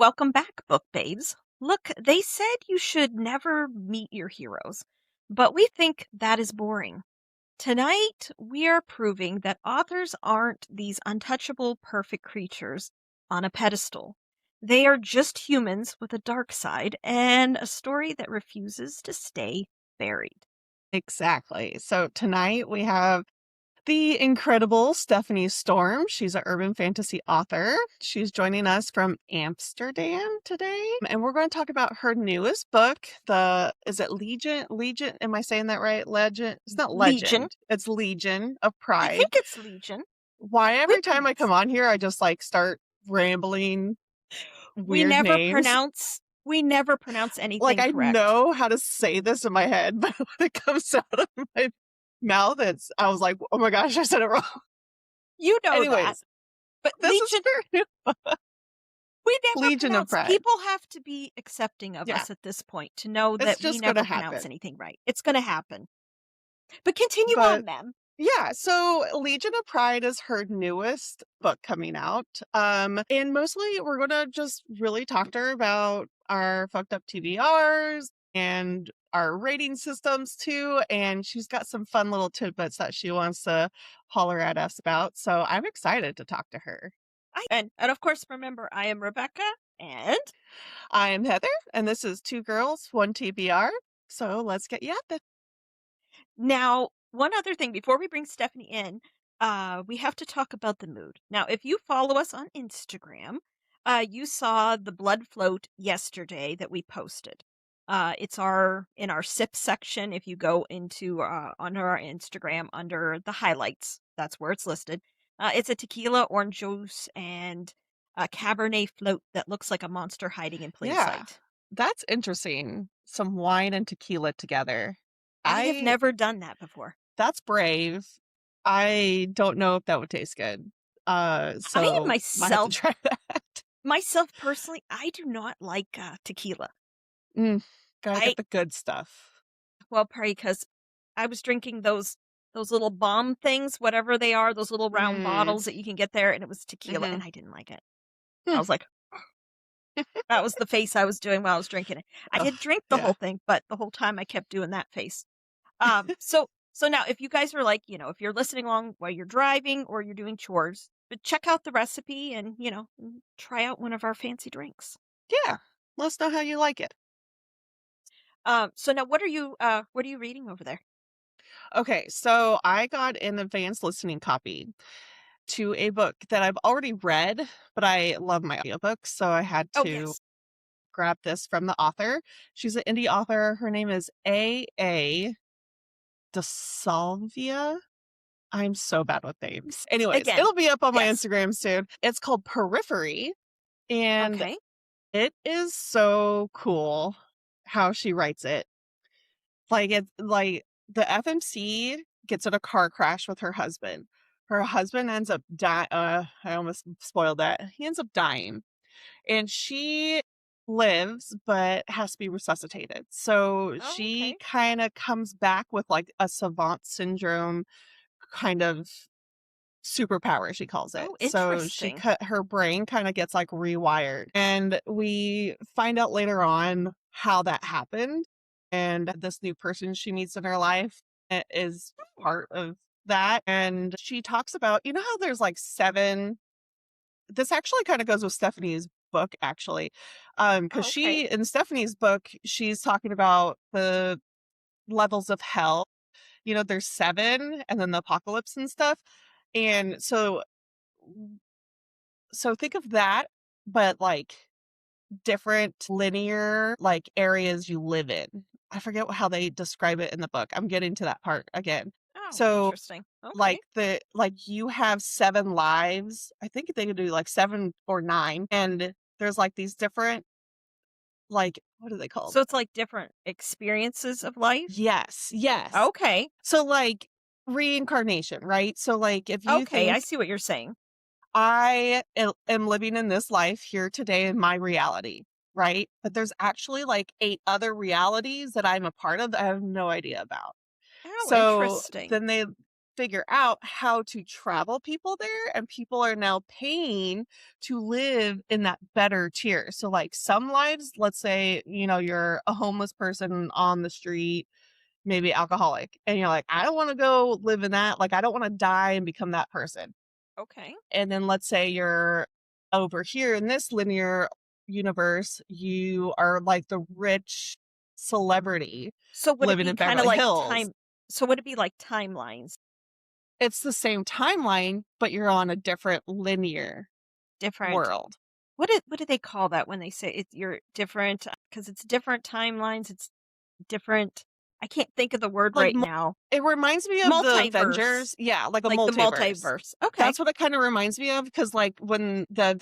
Welcome back, book babes. Look, they said you should never meet your heroes, but we think that is boring. Tonight, we are proving that authors aren't these untouchable, perfect creatures on a pedestal. They are just humans with a dark side and a story that refuses to stay buried. Exactly. So tonight we have the incredible Stephanie Storm. She's an urban fantasy author. She's joining us from Amsterdam today. And we're going to talk about her newest book, is it Legion? Legion, am I saying that right? Legend? It's not Legion. Legend. It's Legion of I think Pride. it's Legion. Why We every time I pronounce. come on here I just start rambling We weird never names? pronounce. We never pronounce Like anything I correct. know how to say this in my head, but when it comes out of my mouth, I was like, oh my gosh, I said it wrong. You know that. Anyways, But this is Legion, her new we never Legion of pronounce. Pride. People have to be accepting of Yeah, us at this point to know it's that we just gonna never pronounce happen. anything right. It's going to happen. But continue But on, ma'am. yeah, so Legion of Pride is her newest book coming out. And mostly we're gonna just really talk to her about our fucked up TBRs and our rating systems too. And she's got some fun little tidbits that she wants to holler at us about. So I'm excited to talk to her. And of course, remember, I am Rebecca. And I am Heather, and this is Two Girls, One TBR. So let's get yapping. now, one other thing before we bring Stephanie in, we have to talk about the mood. Now, if you follow us on Instagram, you saw the blood float yesterday that we posted. It's in our sip section. If you go into under our Instagram under the highlights, that's where it's listed. It's a tequila, orange juice, and a Cabernet float that looks like a monster hiding in plain Yeah, sight. that's interesting. Some wine and tequila together. I have I never done that before. That's brave. I don't know if that would taste good. I am So might have to try that. myself personally, I do not like tequila. Mm, gotta I get the good stuff. Well, probably because I was drinking those little bomb things, whatever they are, those little round Mm, bottles that you can get there, and it was tequila, hmm and I didn't like it. I hmm. was like, that was the face I was doing while I was drinking it. I Oh, did drink the yeah. whole thing, but the whole time I kept doing that face. So now if you guys are like, if you're listening along while you're driving or you're doing chores, but check out the recipe and, try out one of our fancy drinks. Yeah. Let us know how you like it. So now what are you reading over there? Okay, so I got an advanced listening copy to a book that I've already read, but I love my audiobooks, so I had Oh, to yes. grab this from the author. She's an indie author. Her name is A.A. DeSalvia. I'm so bad with names. Anyways, Again. it'll be up on my Yes. Instagram soon. It's called Periphery, and Okay. it is so cool how she writes it. It's like the FMC gets in a car crash with her husband. Her husband ends up dying. I almost spoiled that. He ends up dying, and she lives but has to be resuscitated. So Oh, she okay. kind of comes back with like a savant syndrome kind of superpower, she calls it. Oh, So interesting. her brain kind of gets like rewired. And we find out later on how that happened. And this new person she meets in her life is part of that. And she talks about, how there's like seven. This actually kind of goes with Stephanie's book, actually. Because Oh, okay. in Stephanie's book, she's talking about the levels of hell. There's seven and then the apocalypse and stuff. And so think of that, but like different linear like areas you live in. I forget how they describe it in the book. I'm getting to that part again. Oh, So interesting. Okay. like you have seven lives. I think they could do like seven or nine. And there's like these different like what are they called? So it's like different experiences of life? Yes, yes. Okay. So like reincarnation, right? So like if you Okay, I think see what you're saying. I am living in this life here today in my reality, right? But there's actually like eight other realities that I'm a part of that I have no idea about. Oh, So interesting. then figure out how to travel people there, and people are now paying to live in that better tier. So, like, some lives, let's say, you're a homeless person on the street, maybe alcoholic, and you're like, I don't want to go live in that. Like, I don't want to die and become that person. Okay. And then let's say you're over here in this linear universe, you are like the rich celebrity So would it living be in kinda Beverly like Hills. time so would it be like timelines? It's the same timeline, but you're on a different linear Different world. what do they call that when they say you're different? Because it's different timelines, it's different I can't think of the word Like, right now. it reminds me of the Multiverse, Avengers. Yeah, like a like the multiverse. multiverse. Okay. That's what it kinda reminds me of, because like, when the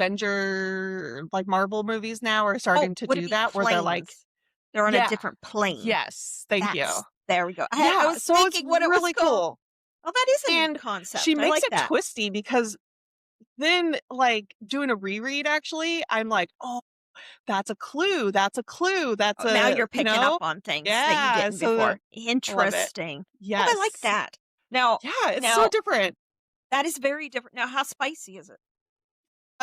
like, Marvel movies now are Oh, starting to would it do be that, where they're like, planes? They're on a yeah, different plane. yes, thank you. There we go. I Yeah, was so it's thinking what it was really called. cool. Oh, that is a neat And she concept. I makes like it that. twisty, because then, like, doing a reread, actually, I'm like, "Oh, that's a clue, that's a clue, that's Oh, now a" you're picking up on things that you Yeah, didn't so before. I love it. Interesting. Oh, I like Yes. that. Now Yeah, it's so now different. that is very different. Now how spicy is it?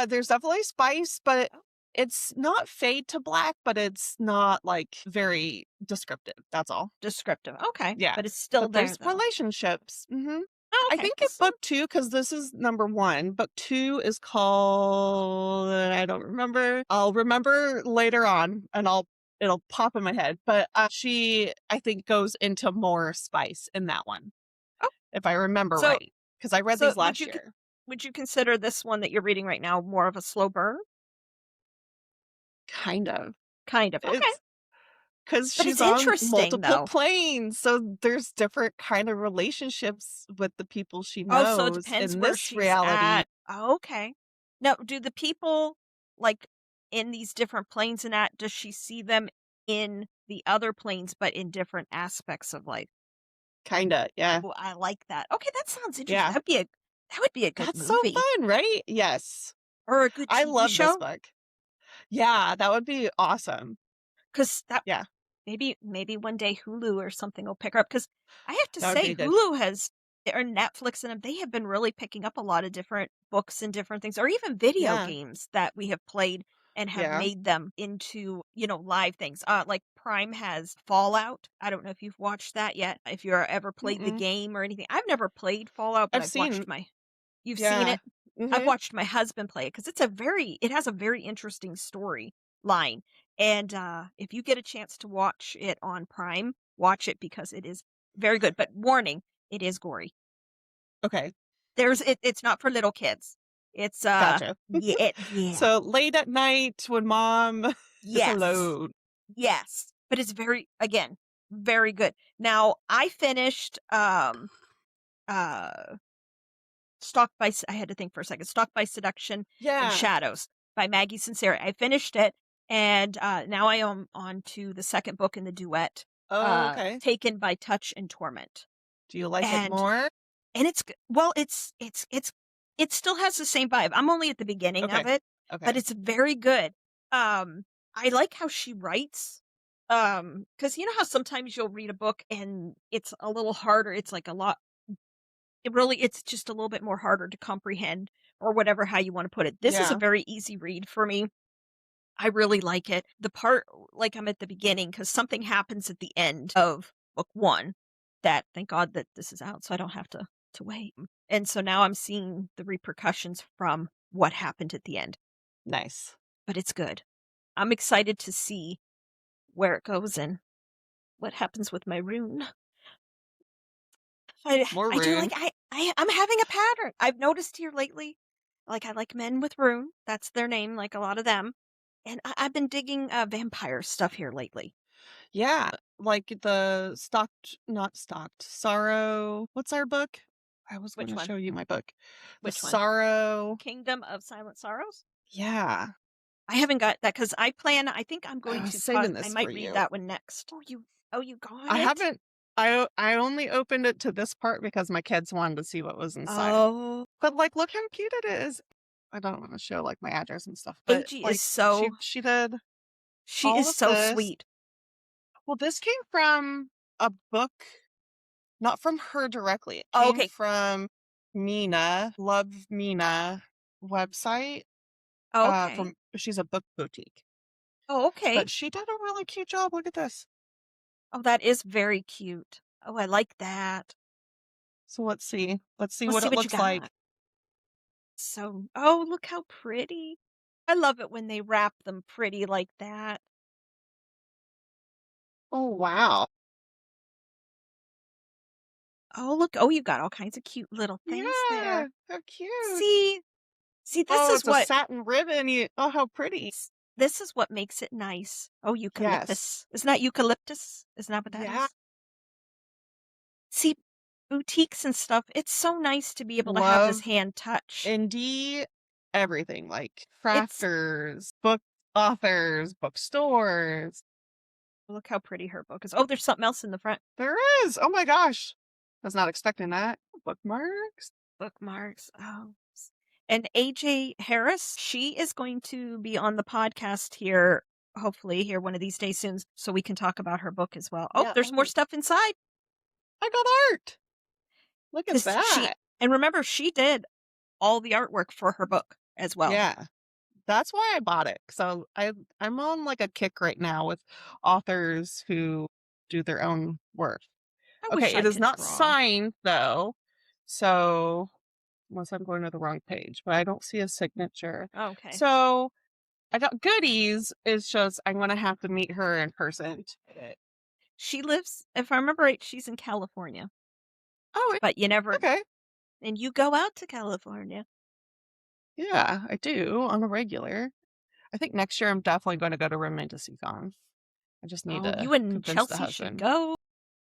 There's definitely spice, but Oh, it's not fade to black, but it's not, like, very descriptive, that's all. descriptive. Okay, Yeah, but it's still but there there's though. relationships. Mhm. Oh, I okay. think in Well, so book 2, because this is number 1, book 2 is called I don't remember. I'll remember later on, and it'll pop in my head, but, she, I think, goes into more spice in that one, oh, if I remember so right, because I read so these last year. would you consider this one that you're reading right now more of a slow burn? Kind of. Kind of. Okay. It's because But it's she's on interesting multiple though. planes, so there's different kind of relationships with the people she Oh, so it knows depends in where this she's reality. at. Oh, okay. Now, do the people like in these different planes and that, does she see them in the other planes, but in different aspects of life? Kinda, yeah. Oh, I like that. Okay, that sounds interesting. Yeah. That would be a good That's so movie fun, right? Yes. or a good I TV love this show. book. Yeah, that would be awesome. Because that Yeah, maybe one day Hulu or something will pick her up. Because I have to that would say, be good. Hulu has or Netflix and them, they have been really picking up a lot of different books and different things, or even video Yeah, games that we have played and have yeah. made them into, live things. Like Prime has Fallout. I don't know if you've watched that yet. If you're ever played the Mm-mm. game or anything. I've never played Fallout, but I've I've seen watched my you've seen yeah. it? I've Mhm. watched my husband play it because it has a very interesting story line. And, if you get a chance to watch it on Prime, watch it because it is very good, but warning, it is gory. Okay, It's not for little kids. It's, gotcha. yeah. So, late at night when mom is Yes. alone. Yes. But it's very again, very good. Now, I finished, uh I had to think for a second. Stalked by Seduction and Yeah. Shadows by Maggie Sinceri. I finished it, and, now I am on to the 2nd book in the duet, Oh, okay. Taken by Touch and Torment. Do you like it And more? it's g well, it still has the same vibe. I'm only at the beginning of Okay, it, but okay. it's very good. I like how she writes, because you know how sometimes you'll read a book and it's a little harder, it's like a lot it's just a little bit more harder to comprehend or whatever how you wanna put it. This is a Yeah, very easy read for me. I really like it. The part like I'm at the beginning because something happens at the end of book 1 that thank God that this is out so I don't have to wait. And so now I'm seeing the repercussions from what happened at the end, nice. but it's good. I'm excited to see where it goes and what happens with my rune. More I do rune. like I'm having a pattern. I've noticed here lately, like I like men with rune. That's their name, like a lot of them. And I've been digging vampire stuff here lately. Yeah, like the not stalked, Sorrow what's our book? I was Which gonna one? show you my book. The Which one? Sorrow Kingdom of Silent Sorrows? yeah, I haven't got that because I think I'm I going was to saving I this for might read you. that one next. Oh, you got I it? haven't I only opened it to this part because my kids wanted to see what was inside. Oh, But, like, look how cute it is. I don't wanna show, like, my address and stuff, but, AG is like, she so she did she all is of so this. sweet. Well, this came from a book Not from her directly. It Oh, came okay. from Mina, Love Mina website. Okay. From she's a book boutique. Oh, okay. But she did a really cute job. Look at this. Oh, that is very cute. Oh, I like that. So let's see. Let's see Let's what see it what you looks like. got. So, oh, look how pretty. I love it when they wrap them pretty like that. Oh wow. Oh, look. Oh, you got all kinds of cute little things Yeah, there. how cute. See, see, this Oh, is it's a what satin ribbon. Oh, how pretty. this is what makes it nice. Oh, Yes. eucalyptus. Isn't that eucalyptus? Isn't that what that Yeah. is? See, boutiques and stuff, it's so nice to be able to have this Love hand touch. indie everything, like It's crafters, book authors, bookstores. look how pretty her book is. Oh, there's something else in the front. There is. Oh my gosh. Was not expecting that. Bookmarks. Bookmarks. Oh. And AJ Harris, she is going to be on the podcast here, hopefully, here one of these days soon, so we can talk about her book as well. Oh, Yeah. there's more Oh, stuff inside. I got art. Look at Because that. and remember, she did all the artwork for her book as well. Yeah. That's why I bought it. So I'm on like a kick right now with authors who do their own work. I wish Okay, I it is could not draw. signed though. So unless I'm going to the wrong page, but I don't see a signature. Okay. So I got goodies. It's just I'm gonna have to meet her in person. To get it. She lives, if I remember right, she's in California, Oh, but you never, okay. and you go out to California. Yeah, I do on a regular. I think next year I'm definitely going to go to Romanticycon. I just need Oh, to you and convince the Chelsea should husband. go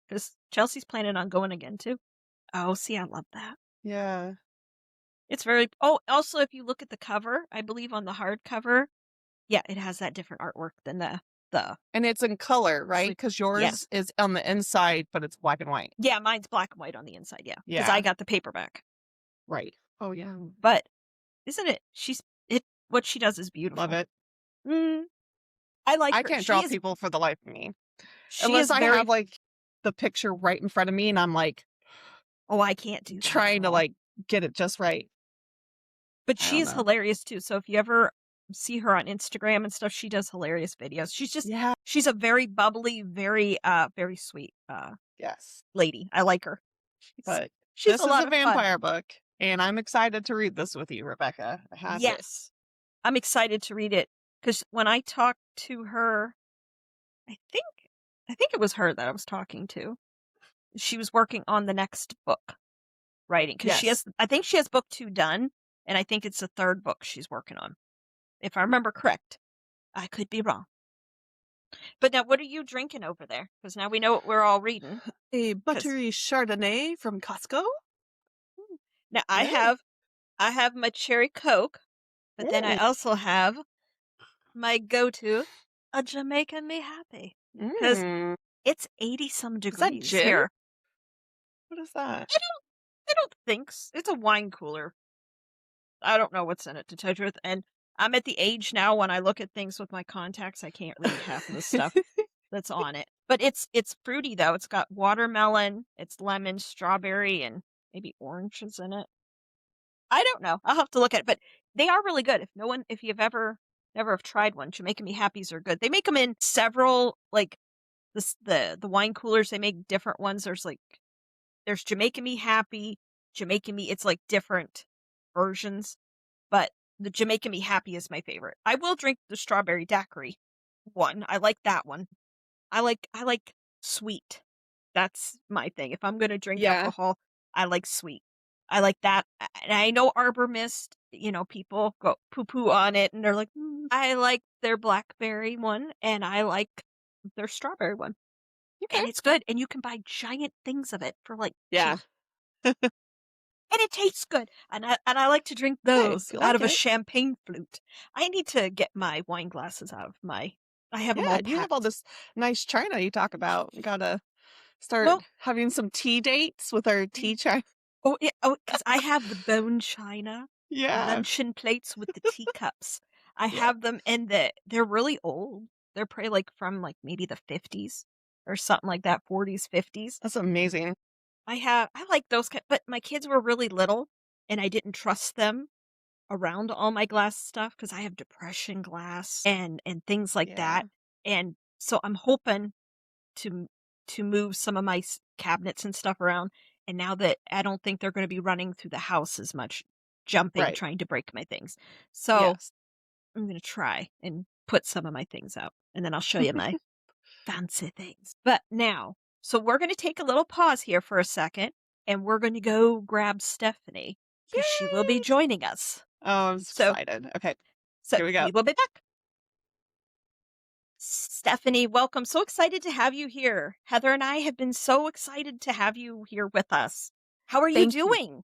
because Chelsea's planning on going again too. Oh, see, I love that. Yeah. It's very, oh, also, if you look at the cover, I believe on the hardcover, yeah, it has that different artwork than the And it's in color, right? sleep. Because Yes. yours is on the inside, but it's black and white. Yeah, mine's black and white on the inside, yeah, because I Yeah. got the paperback. Right. Oh, yeah. But isn't it? What she does is Love beautiful. it. Mm, I like I her. can't draw people for the life of me. She Unless is I have very, like the picture right in front of me and I'm like oh, I can't do that at trying to all. like get it just right. But I she don't is know. hilarious too. So if you ever see her on Instagram and stuff, she does hilarious videos. Yeah. She's a very bubbly, very sweet Yes. lady. I like her. She's But she's this a is lot a of fun. vampire book and I'm excited to read this with you, Rebecca. I have it. Yes. I'm excited to read it because when I talked to her, I think I think it was her that I was talking to. She was working on the next book writing because Yes. I think she has book 2 done, and I think it's the 3rd book she's working on. If I remember correct. I could be wrong. But now what are you drinking over there? Because now we know what we're all reading. A 'Cause buttery Chardonnay from Costco. now Hey. I have my cherry Coke, but then I Mm. also have my go-to, a Jamaica Me Happy. Because Mm. it's 80 some Is that degrees gin? here. What is that? I don't think it's a wine cooler. I don't know what's in it to tell you the truth. And I'm at the age now when I look at things with my contacts, I can't read half of the stuff that's on it. But it's fruity though. It's got watermelon, it's lemon, strawberry, and maybe oranges in it. I don't know. I'll have to look at it, but they are really good. If you've ever never have tried one, Jamaica Me Happies are good. They make them in several like the wine coolers. They make different ones. There's Jamaica Me Happy, Jamaica Me. It's like different versions, but the Jamaica Me Happy is my favorite. I will drink the strawberry daiquiri one. I like that one. I like sweet. That's my thing. If I'm gonna drink Yeah. alcohol, I like sweet. I like that. And I know Arbor Mist, people go poo poo on it and they're like, I like their blackberry one and I like their strawberry one. Okay. And it's good. And you can buy giant things of it for like Yeah. cheap. And it tastes good. And I like to drink Hey, if those you out like of a it. champagne flute. I need to get my wine glasses out of I have them Yeah, all and you have all packed. this nice china you talk about. We gotta start Well, having some tea dates with our tea china. oh, yeah, oh, because I have the bone china Yeah. luncheon plates with the teacups. I Yeah. have them and they're really old. They're probably like from like maybe the 50s or something like that, 40s, 50s. That's amazing. I like those but my kids were really little, and I didn't trust them around all my glass stuff because I have depression glass and things like Yeah. that, and so I'm hoping to m to move some of my cabinets and stuff around, and now that I don't think they're gonna be running through the house as much, jumping, Right. trying to break my things. So, Yes. I'm gonna try and put some of my things out, and then I'll show you my fancy things. But now, so we're gonna take a little pause here for a second, and we're gonna go grab Stephanie because she will be Yay! joining us. Oh, I'm So excited. Okay, so here we go. we will be back. Stephanie, welcome. So excited to have you here. Heather and I have been so excited to have you here with us. How are you Thank you. doing?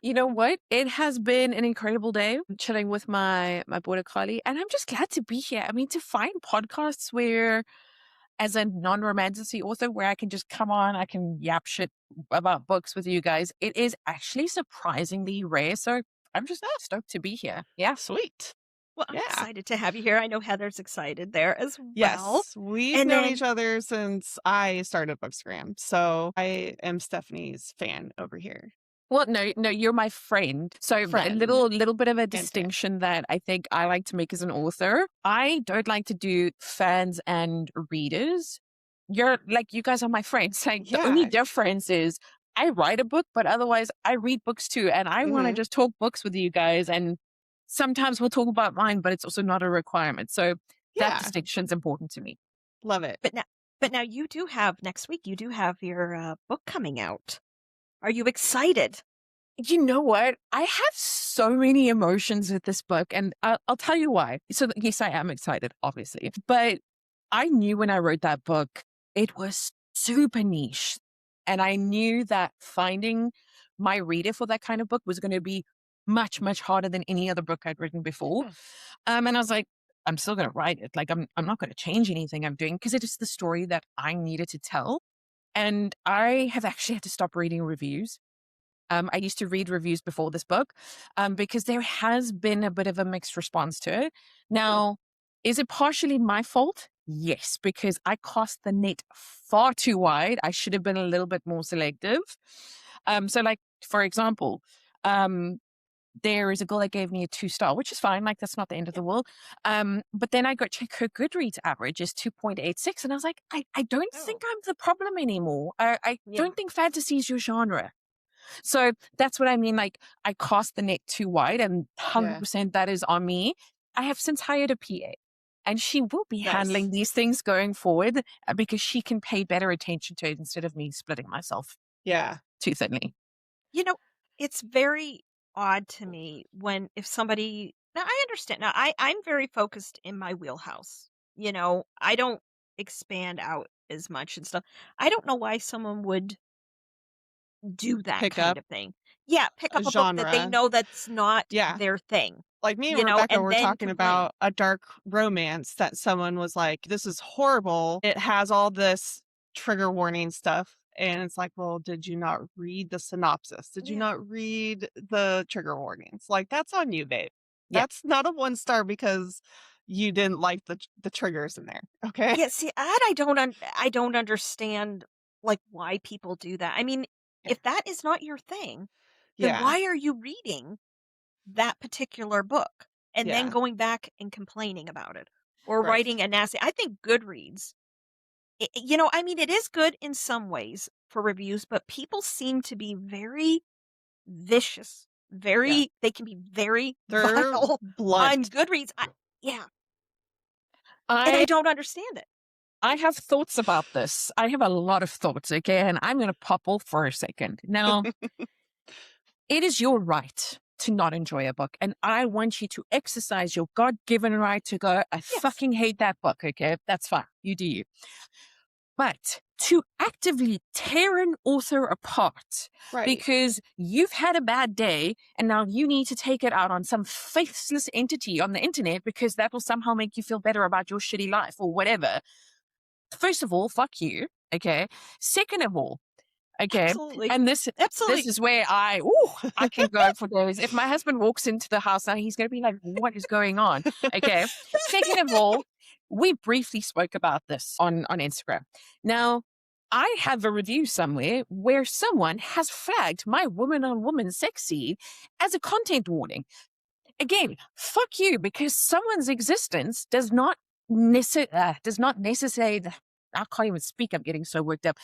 You know what? It has been an incredible day. I'm chilling with my border collie, and I'm just glad to be here. I mean, to find podcasts where, as a non-romanticy author, where I can just come on, I can yap shit about books with you guys. It is actually surprisingly rare. So I'm just Oh, stoked to be here. Yeah. sweet. Well, I'm Yeah. excited to have you here. I know Heather's excited there as well. Yes, we've And known then each other since I started Bookstagram, so I am Stephanie's fan over here. Well, no, no, you're my friend. So a Friend little bit of a and fan. distinction that I think I like to make as an author. I don't like to do fans and readers. You're like you guys are my friends. Like the only Yeah. difference is I write a book, but otherwise I read books too. And I want to Mhm. just talk books with you guys. And sometimes we'll talk about mine, but it's also not a requirement. So that Yeah, distinction's important to me. love it. but now but now you do have next week you do have your book coming out. Are you excited? You know what? I have so many emotions with this book, and I'll tell you why. So, yes, I am excited, obviously, but I knew when I wrote that book, it was super niche. And I knew that finding my reader for that kind of book was going to be much, much harder than any other book I'd written before. Yeah. And I was like, I'm still going to write it. Like, I'm not going to change anything I'm doing because it is the story that I needed to tell. And I have actually had to stop reading reviews. I used to read reviews before this book because there has been a bit of a mixed response to it. Hmm. Now, is it partially my fault? Yes, because I cast the net far too wide. I should have been a little bit more selective. So, like, for example, um, there is a girl that gave me a 2 star, which is fine. Like, that's not the end of Yeah. the world. But then I go check her Goodreads average is 2.86. And I was like, I don't Oh. think I'm the problem anymore. I Yeah. don't think fantasy is your genre. So that's what I mean. Like I cast the net too wide, and Yeah. 100% that is on me. I have since hired a PA, and she will be Nice. handling these things going forward because she can pay better attention to it instead of me splitting myself Yeah. too thinly. You know, it's very odd to me when if somebody now I understand. Now I'm very focused in my wheelhouse. You know, I don't expand out as much and stuff. I don't know why someone would do that Pick kind up of thing. Yeah, pick a up a book that they genre. know that's not Yeah. their thing, Like me and you know, Rebecca and were then talking complain. about a dark romance that someone was like, "This is horrible. It has all this trigger warning stuff." And it's like, "Well, did you not read the synopsis? Did you Yeah. not read the trigger warnings?" Like, that's on you, babe. Yeah. That's not a 1 star because you didn't like the triggers in there. Okay? Yeah, see, I don't understand, like, why people do that. I mean, Yeah. if that is not your thing, then Yeah. why are you reading that particular book and then Yeah. going back and complaining about it or Right. writing a nasty I think Goodreads, you know, I mean, it is good in some ways for reviews, but people seem to be very vicious, Yeah. very they can be very They're vile on blunt. Goodreads. Yeah, and I I don't understand it. I have thoughts about this. I have a lot of thoughts, okay? And I'm going to pop off for a second. Now, it is your right to not enjoy a book. And I want you to exercise your God given right to go, I Yes, fucking hate that book. Okay. That's fine. You do you. But to actively tear an author apart Right. because you've had a bad day and now you need to take it out on some faithless entity on the internet because that will somehow make you feel better about your shitty life or whatever. First of all, fuck you. Okay. Second of all, okay. absolutely. And this Absolutely. is where I can go for days. If my husband walks into the house now, he's gonna be like, what is going on? Okay. Second of all, we briefly spoke about this on Instagram. Now, I have a review somewhere where someone has flagged my woman on woman sex scene as a content warning. Again, fuck you, because someone's existence does not necessarily, I can't even speak, I'm getting so worked up,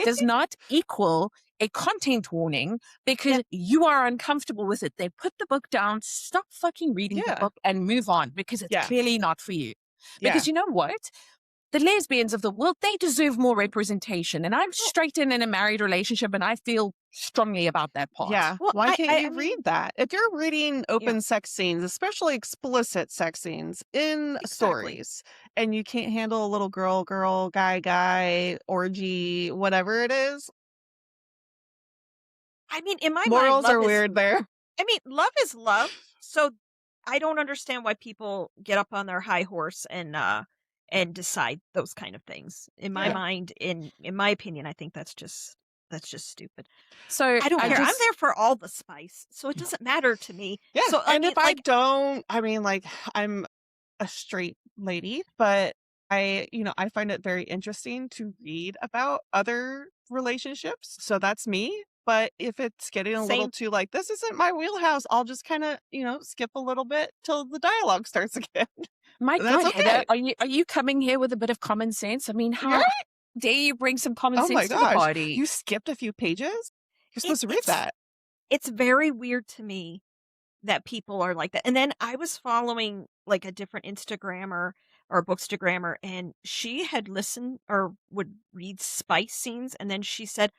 does not equal a content warning because Yeah. you are uncomfortable with it. They put the book down, stop fucking reading the Yeah. book and move on because it's Yeah. clearly not for you. Yeah. Because you know what? The lesbians of the world, they deserve more representation. And I'm straight in a married relationship and I feel strongly about that part. Yeah. Well, Why can't you I mean, read that? If you're reading yeah, open sex scenes, especially explicit sex scenes in exactly. stories, and you can't handle a little girl, girl, guy, guy, orgy, whatever it is, I mean, in my mind, morals are weird there. love is love. So I don't understand why people get up on their high horse and decide those kind of things. In my Yeah. mind, in my opinion, I think that's just stupid. So I don't I care. I'm just, there for all the spice, so it doesn't matter to me. Yeah. So I And mean, if I like, don't, like, I'm a straight lady, but I find it very interesting to read about other relationships. So that's me. But if it's getting a little same. too like, this isn't my wheelhouse, I'll just kind of, skip a little bit till the dialogue starts again. my That's God, Heather, okay. are you coming here with a bit of common sense? I mean, Yeah. how dare you bring some common Oh my sense to the gosh. party? You skipped a few pages? You're It, supposed to read that. it's very weird to me that people are like that. And then I was following like a different Instagrammer or bookstagrammer, and she had listened or would read spice scenes, and then she said,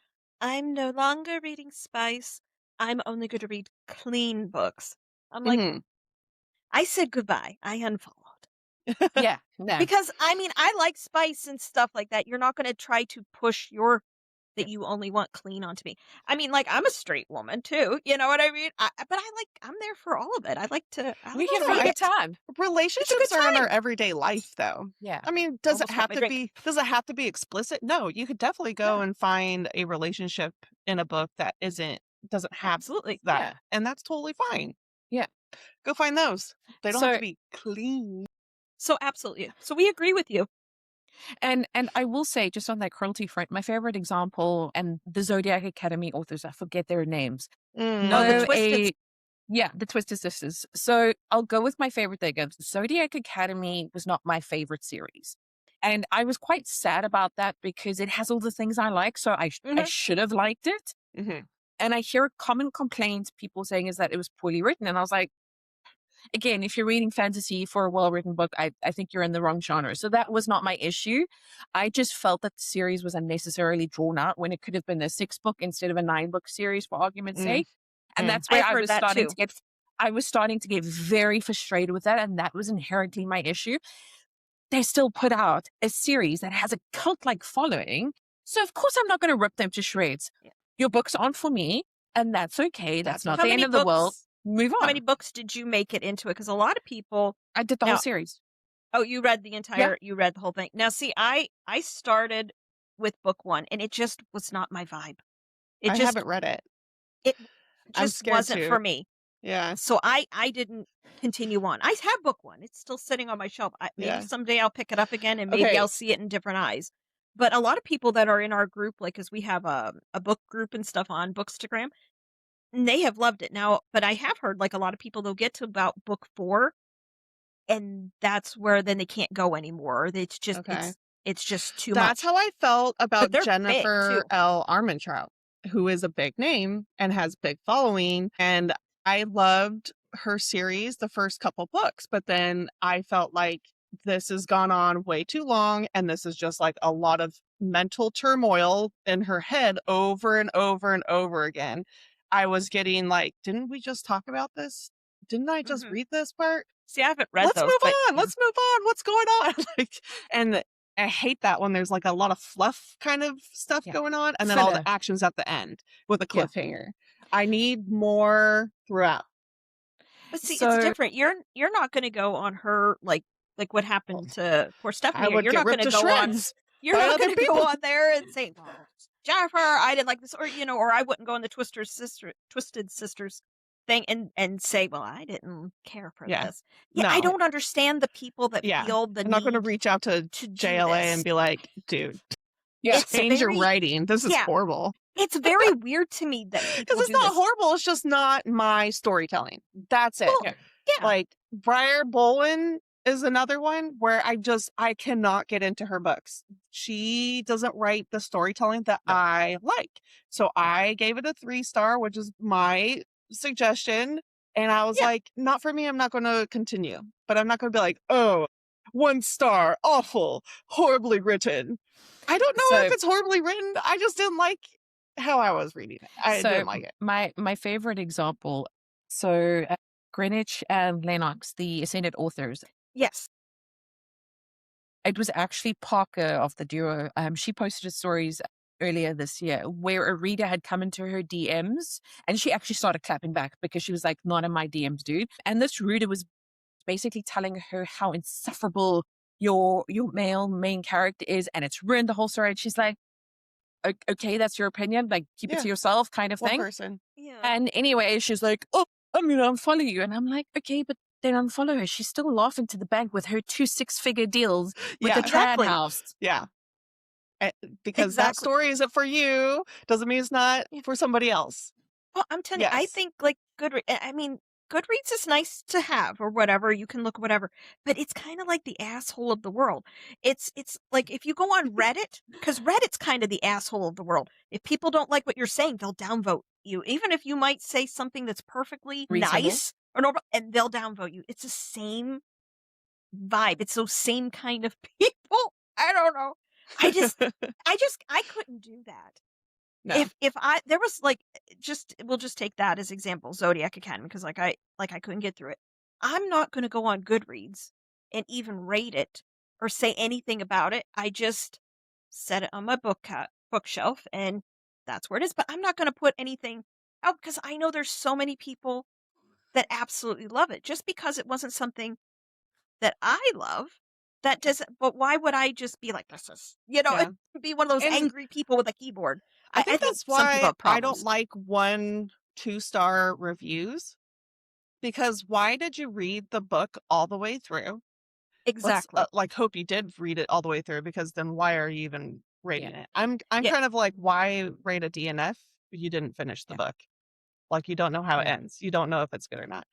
"I'm no longer reading spice. I'm only going to read clean books." I'm like, Hmm. I said goodbye. I unfollowed. Yeah, no. Because I mean, I like spice and stuff like that. You're not going to try to push your that you only want clean onto me. I mean, like, I'm a straight woman too, you know what I mean? But I'm there for all of it. I We like can to have a read good it. time. It's a good Relationships are in our time. everyday life though. Yeah. I mean, does it Almost got have my to drink. be explicit? No, you could definitely go No, and find a relationship in a book that doesn't have absolutely. that. Yeah. And that's totally fine. Yeah. Go find those. They don't have to So be clean. So absolutely. So we agree with you. and I will say, just on that cruelty front, my favorite example, and the Zodiac Academy authors, I forget their names. Oh, the Mm. Twisted. Yeah, the Twisted Sisters. So I'll go with my favorite thing. Zodiac Academy was not my favorite series. And I was quite sad about that because it has all the things I like. So I Mhm. should have liked it. Mhm. And I hear common complaints people saying is that it was poorly written. And I was like, again, if you're reading fantasy for a well-written book, I think you're in the wrong genre. So that was not my issue. I just felt that the series was unnecessarily drawn out when it could have been a 6-book instead of a 9-book series, for argument's Mm. sake. And Mm. that's where I've heard that too. I was starting to get very frustrated with that. And that was inherently my issue. They still put out a series that has a cult-like following. So of course I'm not going to rip them to shreds. Yeah. Your books aren't for me, and that's okay. That's That's not How the end many of the world. books? Move How on. many books did you make it into it? Because a lot of people I did the whole now. series. Oh, you read the Yeah. entire. You read the whole thing. Now, see, I started with book one, and it just was not my vibe. I haven't read it. It I'm just scared wasn't for to. me. Yeah. So I didn't continue on. I have book one. It's still sitting on my shelf. Maybe Yeah. someday I'll pick it up again and maybe Okay. I'll see it in different eyes. But a lot of people that are in our group, like, because we have a book group and stuff on Bookstagram, and they have loved it now. But I have heard like a lot of people, they'll get to about book 4 and that's where then they can't go anymore. Okay. It's just too That's much. how I felt But about they're big Jennifer too. L. Armentrout, who is a big name and has big following. And I loved her series, the first couple books, but then I felt like this has gone on way too long. And this is just like a lot of mental turmoil in her head over and over and over again. I was getting like, didn't we just talk about this? Didn't I just Mhm. read this part? See, I haven't read Let's those, move but on. Let's move on. What's going on? And I hate that when there's like a lot of fluff kind of stuff Yeah. going on, and then all Filler. the actions at the end with a Yeah. cliffhanger. I need more throughout. see, it's So different. You're not going to go on her like what Well, happened to poor I Stephanie. Or would you're get not going ripped to to go on. shreds You're by not other going to go people. on there and say, "Well, Jennifer, I didn't like this," or or I wouldn't go on the Twisted Sisters thing and say, "Well, I didn't care for Yeah. this." Yeah, I No. don't understand the people that Yeah. feel the I'm not going to need reach out to to do JLA and this. be like, dude, Yeah. It's Change your very writing. This is yeah, horrible. it's very weird to me that Because people it's do not this. horrible. It's just not my storytelling. That's it. Well, Yeah. yeah. Like Briar Bolin is another one where I cannot get into her books. She doesn't write the storytelling that No. I like. So I gave it a 3-star, which is my suggestion. And I was Yeah. like, not for me. I'm not going to continue. But I'm not going to be like, oh, 1 star, awful, horribly written. I don't know if So, it's horribly written. I just didn't like how I was reading it. I didn't like it. my favorite example. So Greenwich and Lennox, the Ascended authors. Yes. It was actually Parker of the duo. She posted stories earlier this year where a reader had come into her DMs and she actually started clapping back because she was like, not in my DMs, dude. And this reader was basically telling her how insufferable your male main character is and it's ruined the whole story. And she's like, okay, that's your opinion. Like, keep it Yeah. to yourself kind of One thing. person. Yeah. And anyway, she's like, oh, I'm going to unfollow you. And I'm like, okay, but then unfollow her. She's still laughing to the bank with her 2 6-figure deals with Yeah. the trad Exactly. house. Yeah. Because that Exactly. story isn't for you doesn't mean it's not Yeah. for somebody else. Well, I'm telling you, I Yes. think like Goodreads is nice to have or whatever. You can look whatever, but it's kind of like the asshole of the world. It's like if you go on Reddit, because Reddit's kind of the asshole of the world. If people don't like what you're saying, they'll downvote you, even if you might say something that's perfectly Reasonable. nice or normal, and they'll downvote you. It's the same vibe. It's those same kind of people. I don't know. I couldn't do that. No. If I there was like we'll just take that as example, Zodiac Academy, because I couldn't get through it. I'm not gonna go on Goodreads and even rate it or say anything about it. I just set it on my bookshelf and that's where it is. But I'm not gonna put anything out because I know there's so many people that absolutely love it. Just because it wasn't something that I love, that doesn't but why would I just be like, this is Yeah. be one of those And angry people with a keyboard? I I think think that's some people why have I don't problems. like 1-2-star reviews. Because why did you read the book all the way through? Let's Exactly. like hope you did read it all the way through because then why are you even rating Yeah. it? I'm Yeah. kind of like, why rate a DNF if you didn't finish the Yeah. book? Like you don't know how it Yeah. ends. You don't know if it's good or not.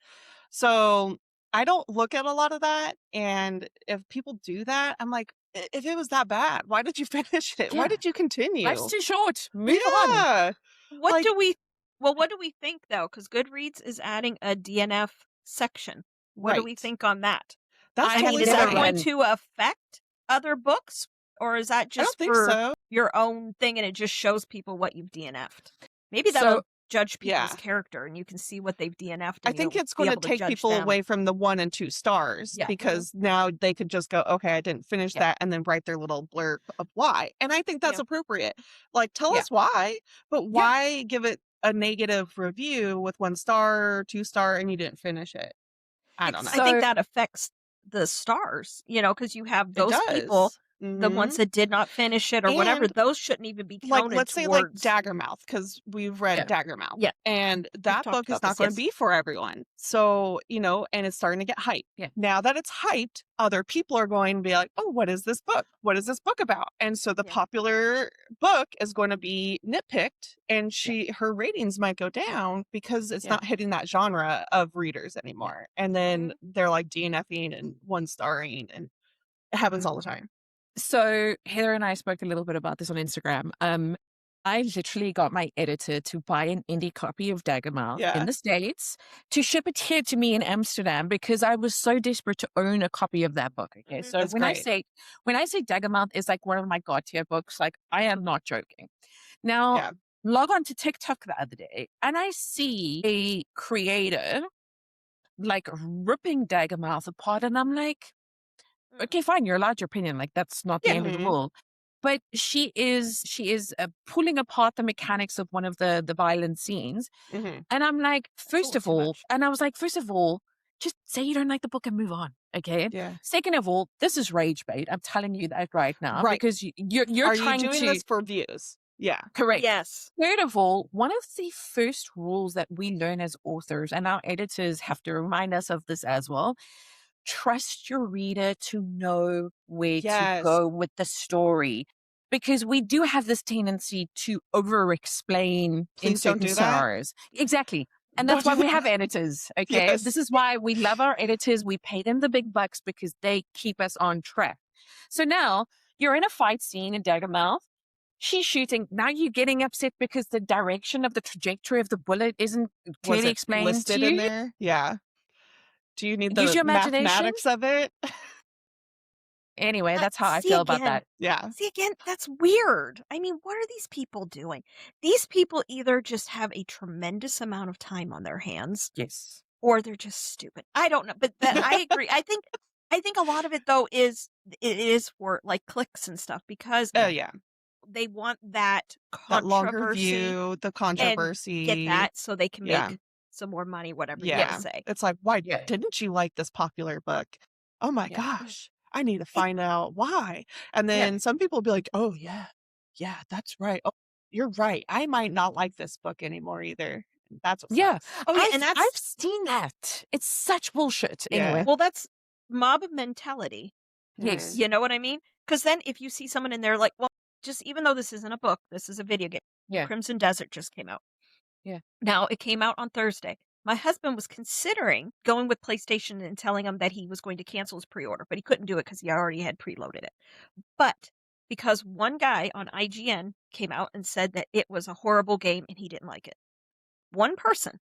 So I don't look at a lot of that. And if people do that, I'm like, if it was that bad, why did you finish it? Why Yeah. did you continue? Life's too short. Move on. Yeah. What Like, do we what do we think though? Because Goodreads is adding a DNF section. What do we right. think on that? That's I I have mean, totally is never that fine. going even. to affect other books, or is that I don't just think for so. your own thing and it just shows people what you've DNF'd? Maybe So that'll judge people's Yeah. character and you can see what they've DNF'd I and think you'll it's be going to able to take judge people them. away from the 1 and 2 stars Yeah. because now they could just go, okay, I didn't finish Yeah. that, and then write their little blurb of why. And I think that's Yeah. appropriate. Like, tell Yeah. us why, but Yeah. why give it a negative review with 1 star, 2-star, and you didn't finish it? I don't know. I think So that affects the stars, because you have It those people, does. the hmm ones that did not finish it or whatever, And those shouldn't even be like, counted let's say like towards. Daggermouth, because we've read yeah. Daggermouth, Yeah, and we've that talked book is about not this. going to Yes. be for everyone. So, and it's starting to get hype. Yeah. Now that it's hyped, other people are going to be like, oh, what is this book? What is this book about? And so the Yeah. popular book is going to be nitpicked, and Yeah. her ratings might go down because it's Yeah. not hitting that genre of readers anymore. And then they're like DNFing and 1-starring, and it happens all the time. So Heather and I spoke a little bit about this on Instagram. I literally got my editor to buy an indie copy of Daggermouth Yeah. in the States to ship it here to me in Amsterdam because I was so desperate to own a copy of that book. Okay. So That's when great. I say Daggermouth is like one of my god tier books, like I am not joking. Now Yeah. log on to TikTok the other day and I see a creator like ripping Daggermouth apart and I'm like, okay, fine, you're allowed your opinion. Like that's not the Yeah. end of the Mhm. world. But she is pulling apart the mechanics of one of the violent scenes, Mhm. and I'm like, That's a first little of too all, much. and I was like, first of all, just say you don't like the book and move on, okay? Yeah. Second of all, this is rage bait. I'm telling you that right now Right. because you're Are you trying doing to this for views? Yeah. correct. Yes. Third of all, one of the first rules that we learn as authors, and our editors have to remind us of this as well, trust your reader to know where to Yes. go with the story. because we do have this tendency to over explain in Please don't certain do that. scenarios. Exactly. And Don't that's why do we have that. editors. Okay. Yes. This is why we love our editors. We pay them the big bucks because they keep us on track. So now you're in a fight scene in Daggermouth. She's shooting. Now you're getting upset because the direction of the trajectory of the bullet isn't Was clearly it explained to listed in you. there? Yeah. Do you need Use the your imagination. mathematics of it? Anyway, that's how I See feel about again. that. Yeah. See again, that's weird. I mean, what are these people doing? These people either just have a tremendous amount of time on their hands Yes. or they're just stupid. I don't know, but that I agree. I think a lot of it though is it is for like clicks and stuff because Oh, yeah. they want that That longer controversy view, the and get controversy. that so they can Yeah. make some more money, whatever you want to Yeah. say. It's like, why Yeah. didn't you like this popular book? Oh my Yeah. gosh. I need to It- find out why. And Yeah. then some people will be like, oh, yeah. Yeah, that's right. Oh, you're right. I might not like this book anymore either. That's what Yeah. sucks. Oh yeah, and I've that's seen that. It's such bullshit. Yeah. Anyway. well, that's mob mentality. Yes. You know what I mean? Because then if you see someone in there like, well, just even though this isn't a book, this is a video game. Yeah. Crimson Desert just came out. Yeah. Now it came out on Thursday. My husband was considering going with PlayStation and telling him that he was going to cancel his pre-order, but he couldn't do it because he already had preloaded it. But because one guy on IGN came out and said that it was a horrible game and he didn't like it. One person.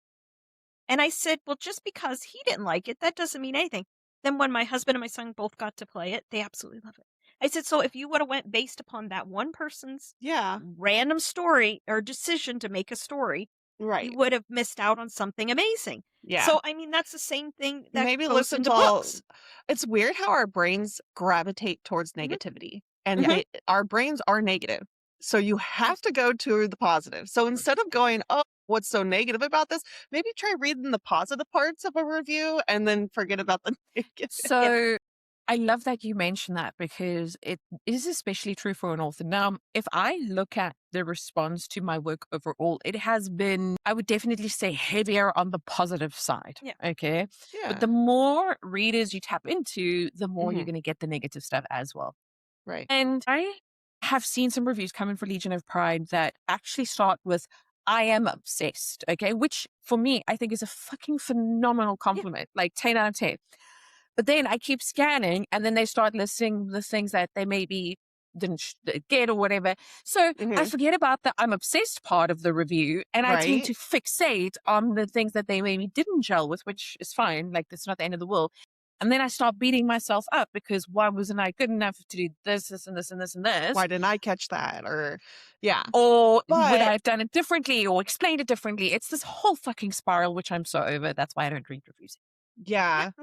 And I said, well, just because he didn't like it, that doesn't mean anything. Then when my husband and my son both got to play it, they absolutely love it. I said, so if you would have went based upon that one person's Yeah. random story or decision to make a story, Right. you would have missed out on something amazing. Yeah. So, I mean, that's the same thing that Maybe goes listen into to all. books. It's weird how our brains gravitate towards Mhm. negativity, and Mhm. our brains are negative. So you have to go to the positive. So instead of going, oh, what's so negative about this? Maybe try reading the positive parts of a review and then forget about the negative. So I love that you mentioned that because it is especially true for an author. Now, if I look at the response to my work overall, it has been, I would definitely say, heavier on the positive side. Yeah. Okay. Yeah. But the more readers you tap into, the more you're Mhm. going to get the negative stuff as well. Right. And I have seen some reviews coming for Legion of Pride that actually start with, I am obsessed. Okay. Which for me, I think is a fucking phenomenal compliment. Like 10 out of 10. But then I keep scanning and then they start listing the things that they maybe didn't get or whatever. So I Mhm. forget about the I'm obsessed part of the review and I tend Right. to fixate on the things that they maybe didn't gel with, which is fine. Like, that's not the end of the world. And then I start beating myself up because why wasn't I good enough to do this, this, and this, and this, and this? Why didn't I catch that? Or, yeah. Or would But- I have done it differently or explained it differently? It's this whole fucking spiral, which I'm so over. That's why I don't read reviews. Yeah. I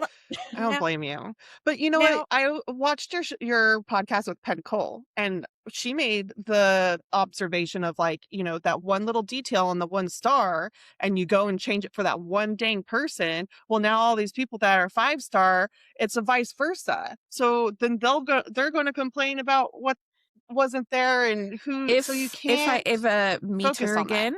don't Now- blame you. But you know Now- what? I watched your podcast with Penn Cole, and she made the observation of like, that one little detail on the 1 star, and you go and change it for that one dang person. Well, now all these people that are 5-star, it's a vice versa. So then they're going to complain about what wasn't there and who. So you If I can't. ever meet focus her on that. again,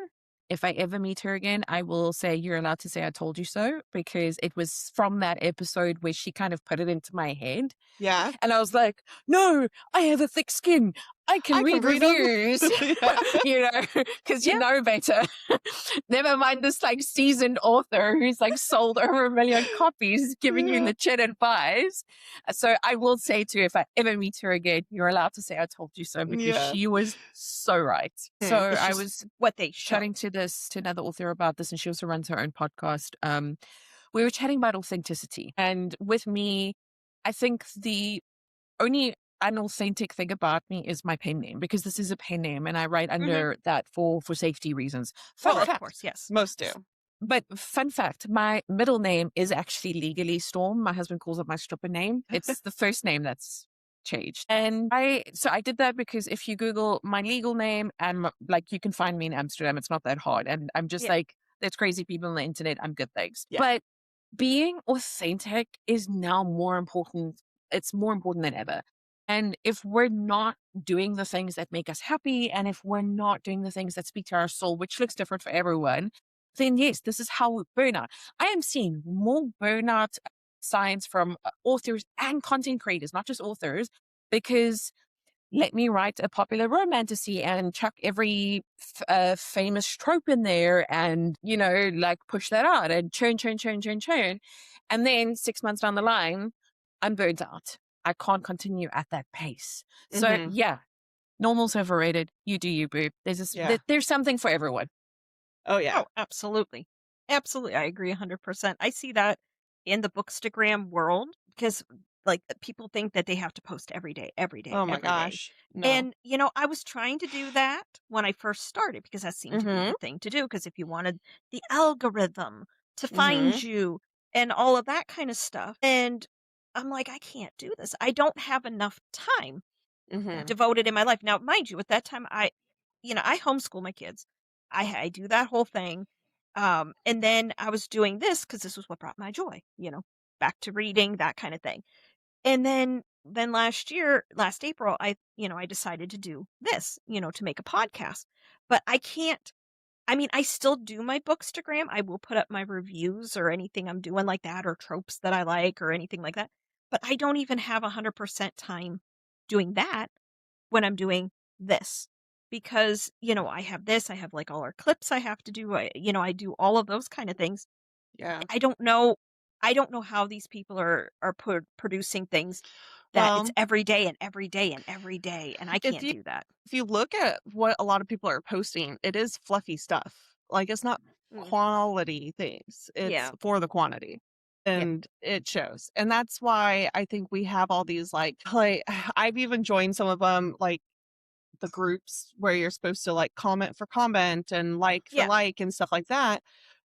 if I ever meet her again, I will say you're allowed to say I told you so because it was from that episode where she kind of put it into my head. Yeah. And I was like, no, I have a thick skin. I can read 'em. reviews, Yeah. because you know better. Never mind this like seasoned author who's like sold over 1 million copies giving you Yeah. legit advice. So I will say to her, if I ever meet her again, you're allowed to say I told you so because Yeah. she was so right. So It's I just was what they show. chatting to another author about this, and she also runs her own podcast. We were chatting about authenticity, and with me, I think the only unauthentic thing about me is my pen name, because this is a pen name and I write under that for safety reasons. Fun Well, fact, of course, yes. Most do. but fun fact, my middle name is actually legally Storm. My husband calls it my stripper name. It's the first name that's changed. And I did that because if you Google my legal name and like, you can find me in Amsterdam, it's not that hard. And I'm just Yeah. like, there's crazy people on the internet. I'm good, thanks. Yeah. But being authentic is now more important. It's more important than ever. And if we're not doing the things that make us happy, and if we're not doing the things that speak to our soul, which looks different for everyone, then yes, this is how we burn out. I am seeing more burnout signs from authors and content creators, not just authors, because let me write a popular romantasy and chuck every famous trope in there and, like push that out and churn. And then 6 months down the line, I'm burnt out. I can't continue at that pace. So Mhm. yeah, normal's overrated. You do you, boo. Yeah. There's something for everyone. Oh, yeah. Oh, absolutely. Absolutely. I agree 100%. I see that in the Bookstagram world because like people think that they have to post every day, every day, Oh my every day. gosh. No. And, I was trying to do that when I first started because that seemed to be Mhm. the thing to do. Because if you wanted the algorithm to find Mhm. you and all of that kind of stuff. And I'm like, I can't do this. I don't have enough time Mhm. devoted in my life. Now, mind you, at that time, I homeschool my kids. I do that whole thing. And then I was doing this because this was what brought my joy, back to reading, that kind of thing. And then last April, I decided to do this, to make a podcast. But I can't, I mean, I still do my Bookstagram. I will put up my reviews or anything I'm doing like that or tropes that I like or anything like that. But I don't even have 100% time doing that when I'm doing this because, I have this, I have like all our clips I have to do. I do all of those kind of things. Yeah. I don't know how these people are producing things that it's Well, every day and every day and every day, and I if can't you do that. if you look at what a lot of people are posting, it is fluffy stuff. Like, it's not Mm, quality things. It's yeah. for the quantity. Yeah. And it shows. And that's why I think we have all these like I've even joined some of them, like the groups where you're supposed to like comment for comment and like for Yeah. like and stuff like that.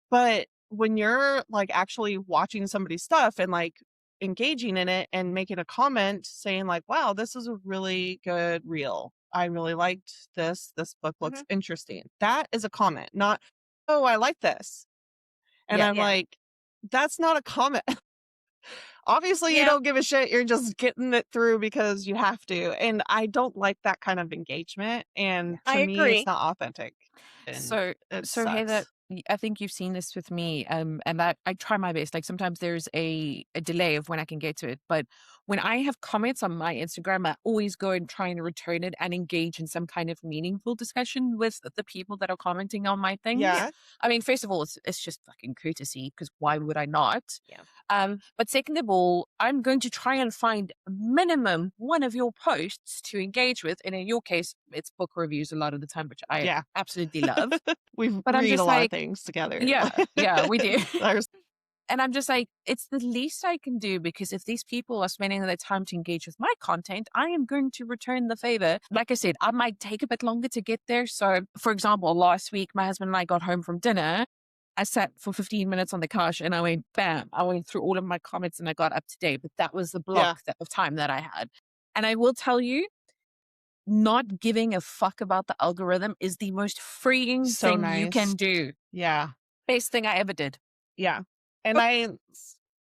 But when you're like actually watching somebody's stuff and like engaging in it and making a comment saying like, wow, this is a really good reel. I really liked this. This book looks Mhm. interesting. That is a comment, not, oh, I like this. And Yeah. I'm like, that's not a comment. Obviously, you Yeah. don't give a shit. You're just getting it through because you have to. And I don't like that kind of engagement. And I to me, it's agree. not authentic. And So, it so Heather, sucks. I think you've seen this with me, and I try my best. Like sometimes there's a delay of when I can get to it, but when I have comments on my Instagram, I always go and try and return it and engage in some kind of meaningful discussion with the people that are commenting on my things. Yeah. Yeah. I mean, first of all, it's just fucking courtesy because why would I not? Yeah. But second of all, I'm going to try and find minimum one of your posts to engage with. And in your case, it's book reviews a lot of the time, which I Yeah. absolutely love. We But I'm read a just lot of like, things together. yeah, Like, yeah, we do. there's And I'm just like, it's the least I can do because if these people are spending their time to engage with my content, I am going to return the favor. Like I said, I might take a bit longer to get there. So, for example, last week, my husband and I got home from dinner. I sat for 15 minutes on the couch and I went, bam, I went through all of my comments and I got up to date. But that was the yeah, block of time that I had. And I will tell you, not giving a fuck about the algorithm is the most freeing so thing you nice. can do. Yeah. Best thing I ever did. Yeah. And Well, I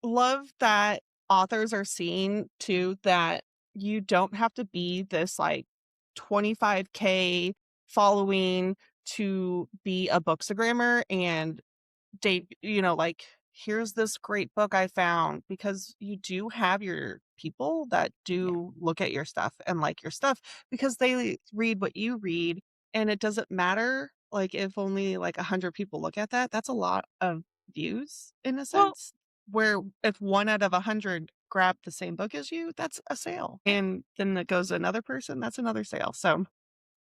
love that authors are seeing too that you don't have to be this like 25K following to be a bookstagrammer and like, here's this great book I found, because you do have your people that yeah. do look at your stuff and like your stuff because they read what you read. And it doesn't matter like if only like 100 people look at that, that's a lot of views in a Well, sense, where if one out of 100 grab the same book as you, that's a sale, yeah. and then it goes to another person, that's another sale. So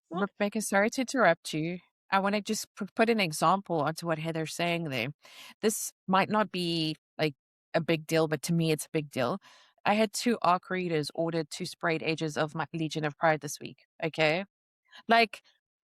Well, Rebecca, sorry to interrupt you. I want to just put an example onto what Heather's saying there. This might not be like a big deal, but to me, it's a big deal. I had two ARC readers order two sprayed edges of my Legion of Pride this week. Okay. Like,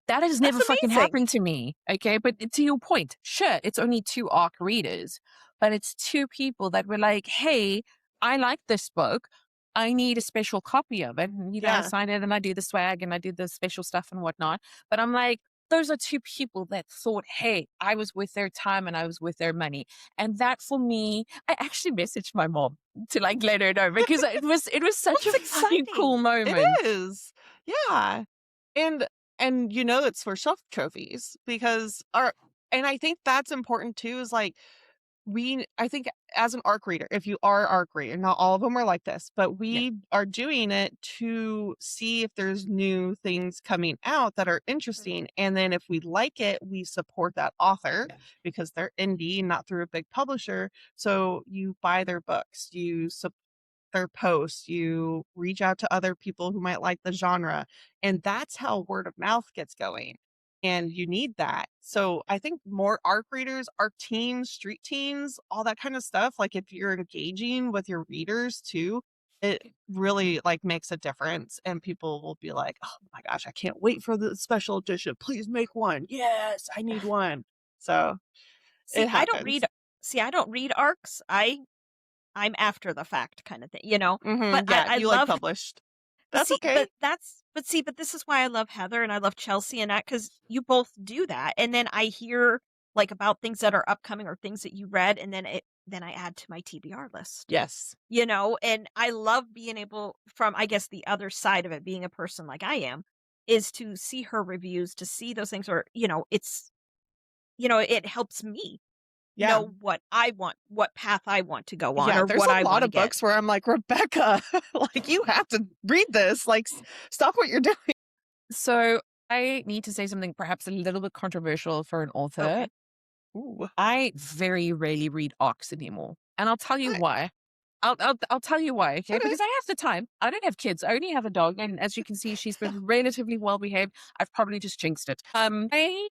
that has that's never fucking amazing. happened to me. Okay. But to your point, sure, it's only two ARC readers, but it's two people that were like, hey, I like this book. I need a special copy of it. And, I yeah. sign it and I do the swag and I do the special stuff and whatnot. But I'm like, those are two people that thought, hey, I was with their time and I was with their money. And that for me, I actually messaged my mom to like let her know because it was Well, such a it's fucking cool exciting. It moment. is. Yeah. And it's for shelf trophies because our and I think that's important too, is like I think as an ARC reader, if you are ARC reader, not all of them are like this, but Yeah. we are doing it to see if there's new things coming out that are interesting. And then if we like it, we support that author because they're indie, not through a big publisher. So you buy their books, you support their posts, you reach out to other people who might like the genre, and that's how word of mouth gets going. And you need that. So I think more ARC readers, ARC teens, street teens, all that kind of stuff. Like if you're engaging with your readers too, it really like makes a difference. And people will be like, oh my gosh, I can't wait for the special edition. Please make one. Yes, I need one. So See, it I don't happens. read see, I don't read arcs. I'm after the fact kind of thing, you know? But Yeah, I you like love published. but That's see, okay. but this is why I love Heather and I love Chelsea and that because you both do that. And then I hear like about things that are upcoming or things that you read, and then I add to my TBR list. Yes. You know, and I love being able from I guess the other side of it, being a person like I am, is to see her reviews, to see those things, or it helps me Yeah. know what I want, what path I want to go on, Yeah, or there's what I a lot want to of get. books where I'm like, "Rebecca, like, you have to read this, like, stop what you're doing." So I need to say something perhaps a little bit controversial for an author. Okay. Ooh. I very rarely read arcs anymore. And I'll tell you What? why. I'll tell you why, okay? Okay. Because I have the time. I don't have kids. I only have a dog, and as you can see, she's been relatively well behaved. I've probably just jinxed it. I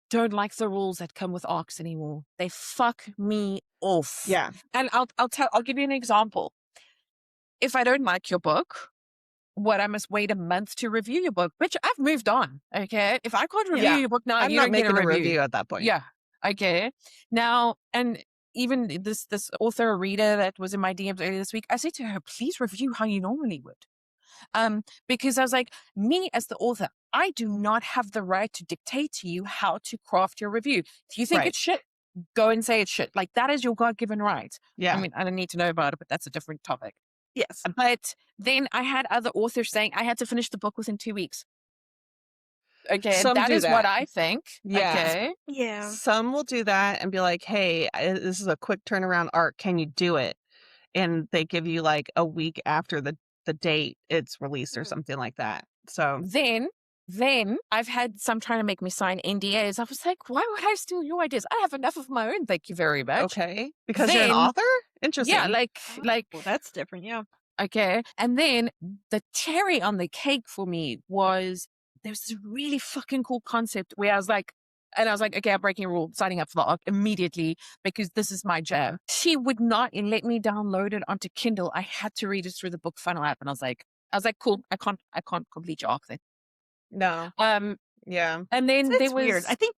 don't like the rules that come with arcs anymore. They fuck me off. Yeah. And I'll give you an example. If I don't like your book, what, I must wait a month to review your book, which I've moved on. Okay. If I can't review Yeah. your book now, I'm you not don't get a making a review. review at that point. Yeah. Okay. Now, and even this author or reader that was in my DMs earlier this week, I said to her, please review how you normally would. Because I was like, me as the author, I do not have the right to dictate to you how to craft your review. If you think Right. it's shit, go and say it's shit. Like, that is your God-given right. Yeah. I mean, I don't need to know about it, but that's a different topic. Yes. But then I had other authors saying I had to finish the book within 2 weeks. Okay, Some that do is what that. I think. Yeah. Okay. Yeah. Some will do that and be like, "Hey, this is a quick turnaround arc. Can you do it?" And they give you, like, a week after the date it's released or Mm. something like that. So Then I've had some trying to make me sign NDAs. I was like, why would I steal your ideas? I have enough of my own. Thank you very much. okay. Because you're an Then, author? yeah, Interesting. Well, that's different. Yeah. okay. And then the cherry on the cake for me was there's this really fucking cool concept where I was like, okay, I'm breaking a rule, signing up for the arc immediately because this is my jam. She would not let me download it onto Kindle. I had to read it through the book funnel app, and I was like, cool. I can't complete your arc then. No. Yeah. And then It's there was weird. I think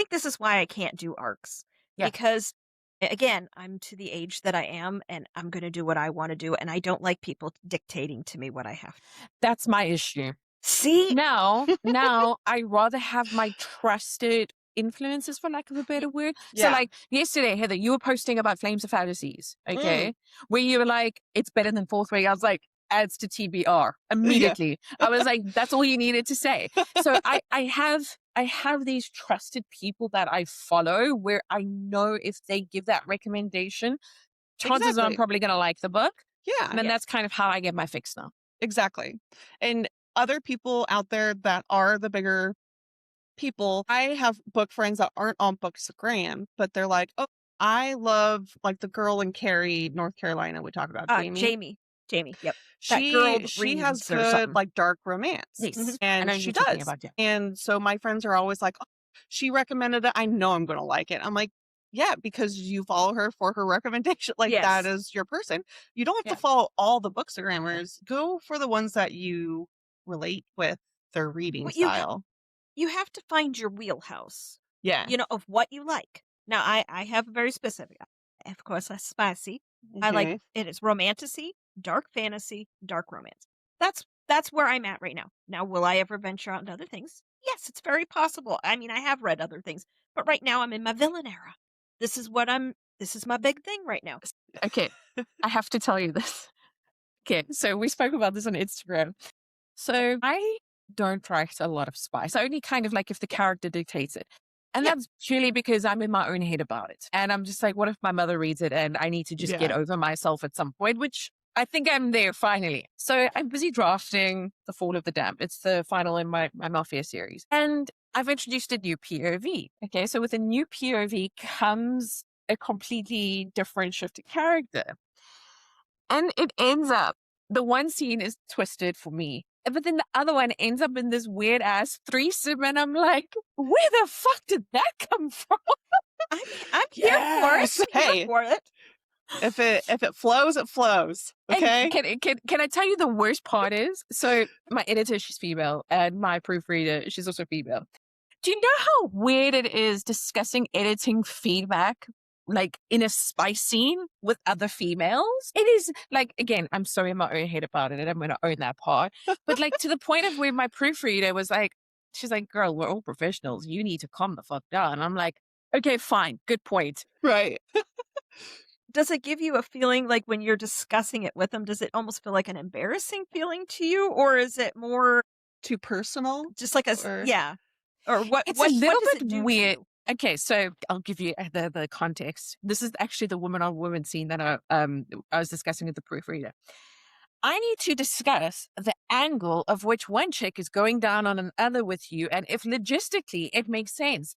this is why I can't do arcs. Yeah. Because again, I'm to the age that I am and I'm going to do what I want to do and I don't like people dictating to me what I have to. that's my issue. See? Now I rather have my trusted influences, for lack of a better word. So Yeah. like yesterday, Heather, you were posting about Flames of Phantasies, okay? Where you were like, it's better than Fourth Wing. I was like, adds to TBR immediately. I was like, that's all you needed to say. So I have these trusted people that I follow where I know if they give that recommendation, chances are I'm Exactly. probably going to like the book. Yeah. And then that's kind of how I get my fix now. Exactly. And other people out there that are the bigger people, I have book friends that aren't on Bookstagram, but they're like, oh, I love like the girl in Cary, North Carolina. We talked about Jamie. Jamie. Yep. That girl She has reads or good something. like dark romance. Yes. Mhm. I know And she you're talking does. about, yeah. And so my friends are always like, oh, she recommended it. I know I'm going to like it. I'm like, yeah, because you follow her for her recommendation. Like that Yes. is your person. You don't have Yeah. to follow all the Bookstagrammers. Go for the ones that you relate with their reading Well, style. you have to find your wheelhouse, Yeah. of what you like. Now, I have a very specific, of course, that's spicy. I like Mhm. it is romantasy, dark fantasy, dark romance. That's where I'm at right now. Now, will I ever venture out into other things? Yes, it's very possible. I mean, I have read other things, but right now I'm in my villain era. This is my big thing right now. Okay, I have to tell you this. Okay, so we spoke about this on Instagram. So I don't write a lot of spice. I only kind of like if the character dictates it. And Yeah. that's purely because I'm in my own head about it. And I'm just like, what if my mother reads it and I need to just get Yeah. over myself at some point, which I think I'm there finally. So I'm busy drafting The Fall of the Damned. It's the final in my Mafia series. And I've introduced a new POV. Okay. So with a new POV comes a completely different shift of character. And it ends up, the one scene is twisted for me. But then the other one ends up in this weird ass threesome. And I'm like, where the fuck did that come from? I'm here for it. Yes. I'm here Hey, for it. if it flows, it flows. And Okay. can I tell you the worst part is? So my editor, she's female, and my proofreader, she's also female. Do you know how weird it is discussing editing feedback like in a spice scene with other females? It is like, again, I'm so in my own head about it and I'm going to own that part. But like to the point of where my proofreader was like, she's like, girl, we're all professionals. You need to calm the fuck down. And I'm like, okay, fine. Good point. Right. Does it give you a feeling like when you're discussing it with them, does it almost feel like an embarrassing feeling to you? Or is it more Too personal? just like Or yeah. Or It's a what little does bit it do to weird. you? Okay, so I'll give you the context. This is actually the woman on woman scene that I was discussing with the proofreader. I need to discuss the angle of which one chick is going down on another with you, and if logistically it makes sense.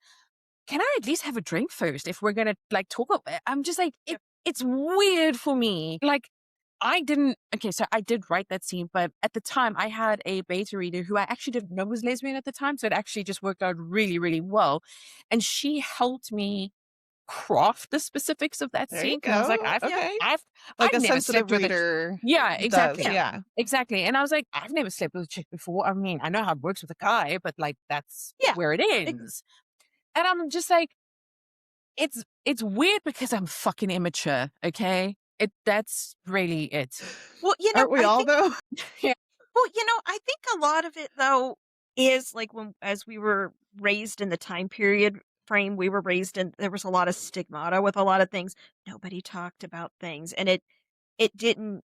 Can I at least have a drink first if we're gonna like talk about it? I'm just like it's weird for me. Like I didn't okay, so I did write that scene, but at the time I had a beta reader who I actually didn't know was lesbian at the time. So it actually just worked out really, really well. And she helped me craft the specifics of that there you scene. Cause I was like, go. Okay. I've Like a never sensitive slept with a reader yeah, does. exactly. Yeah. Exactly. And I was like, I've never slept with a chick before. I mean, I know how it works with a guy, but like that's Yeah. where it ends. And I'm just like, it's weird because I'm fucking immature, okay? That's really it. Well, Aren't we I all think though? Yeah. well, I think a lot of it though is like when as we were raised in the time period frame we were raised in, there was a lot of stigmata with a lot of things. Nobody talked about things and it didn't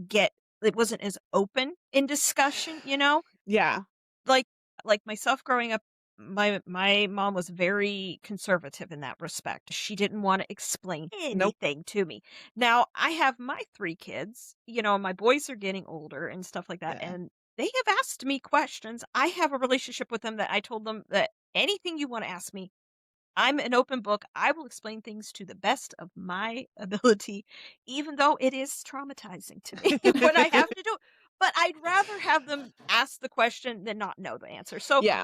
get it wasn't as open in discussion, Yeah. like myself growing up, my mom was very conservative in that respect. She didn't want to explain Nope. anything to me. Now I have my 3 kids, my boys are getting older and stuff like that, Yeah. and they have asked me questions. I have a relationship with them that I told them that anything you want to ask me, I'm an open book. I will explain things to the best of my ability, even though it is traumatizing to me when I have to do it. But I'd rather have them ask the question than not know the answer. So Yeah.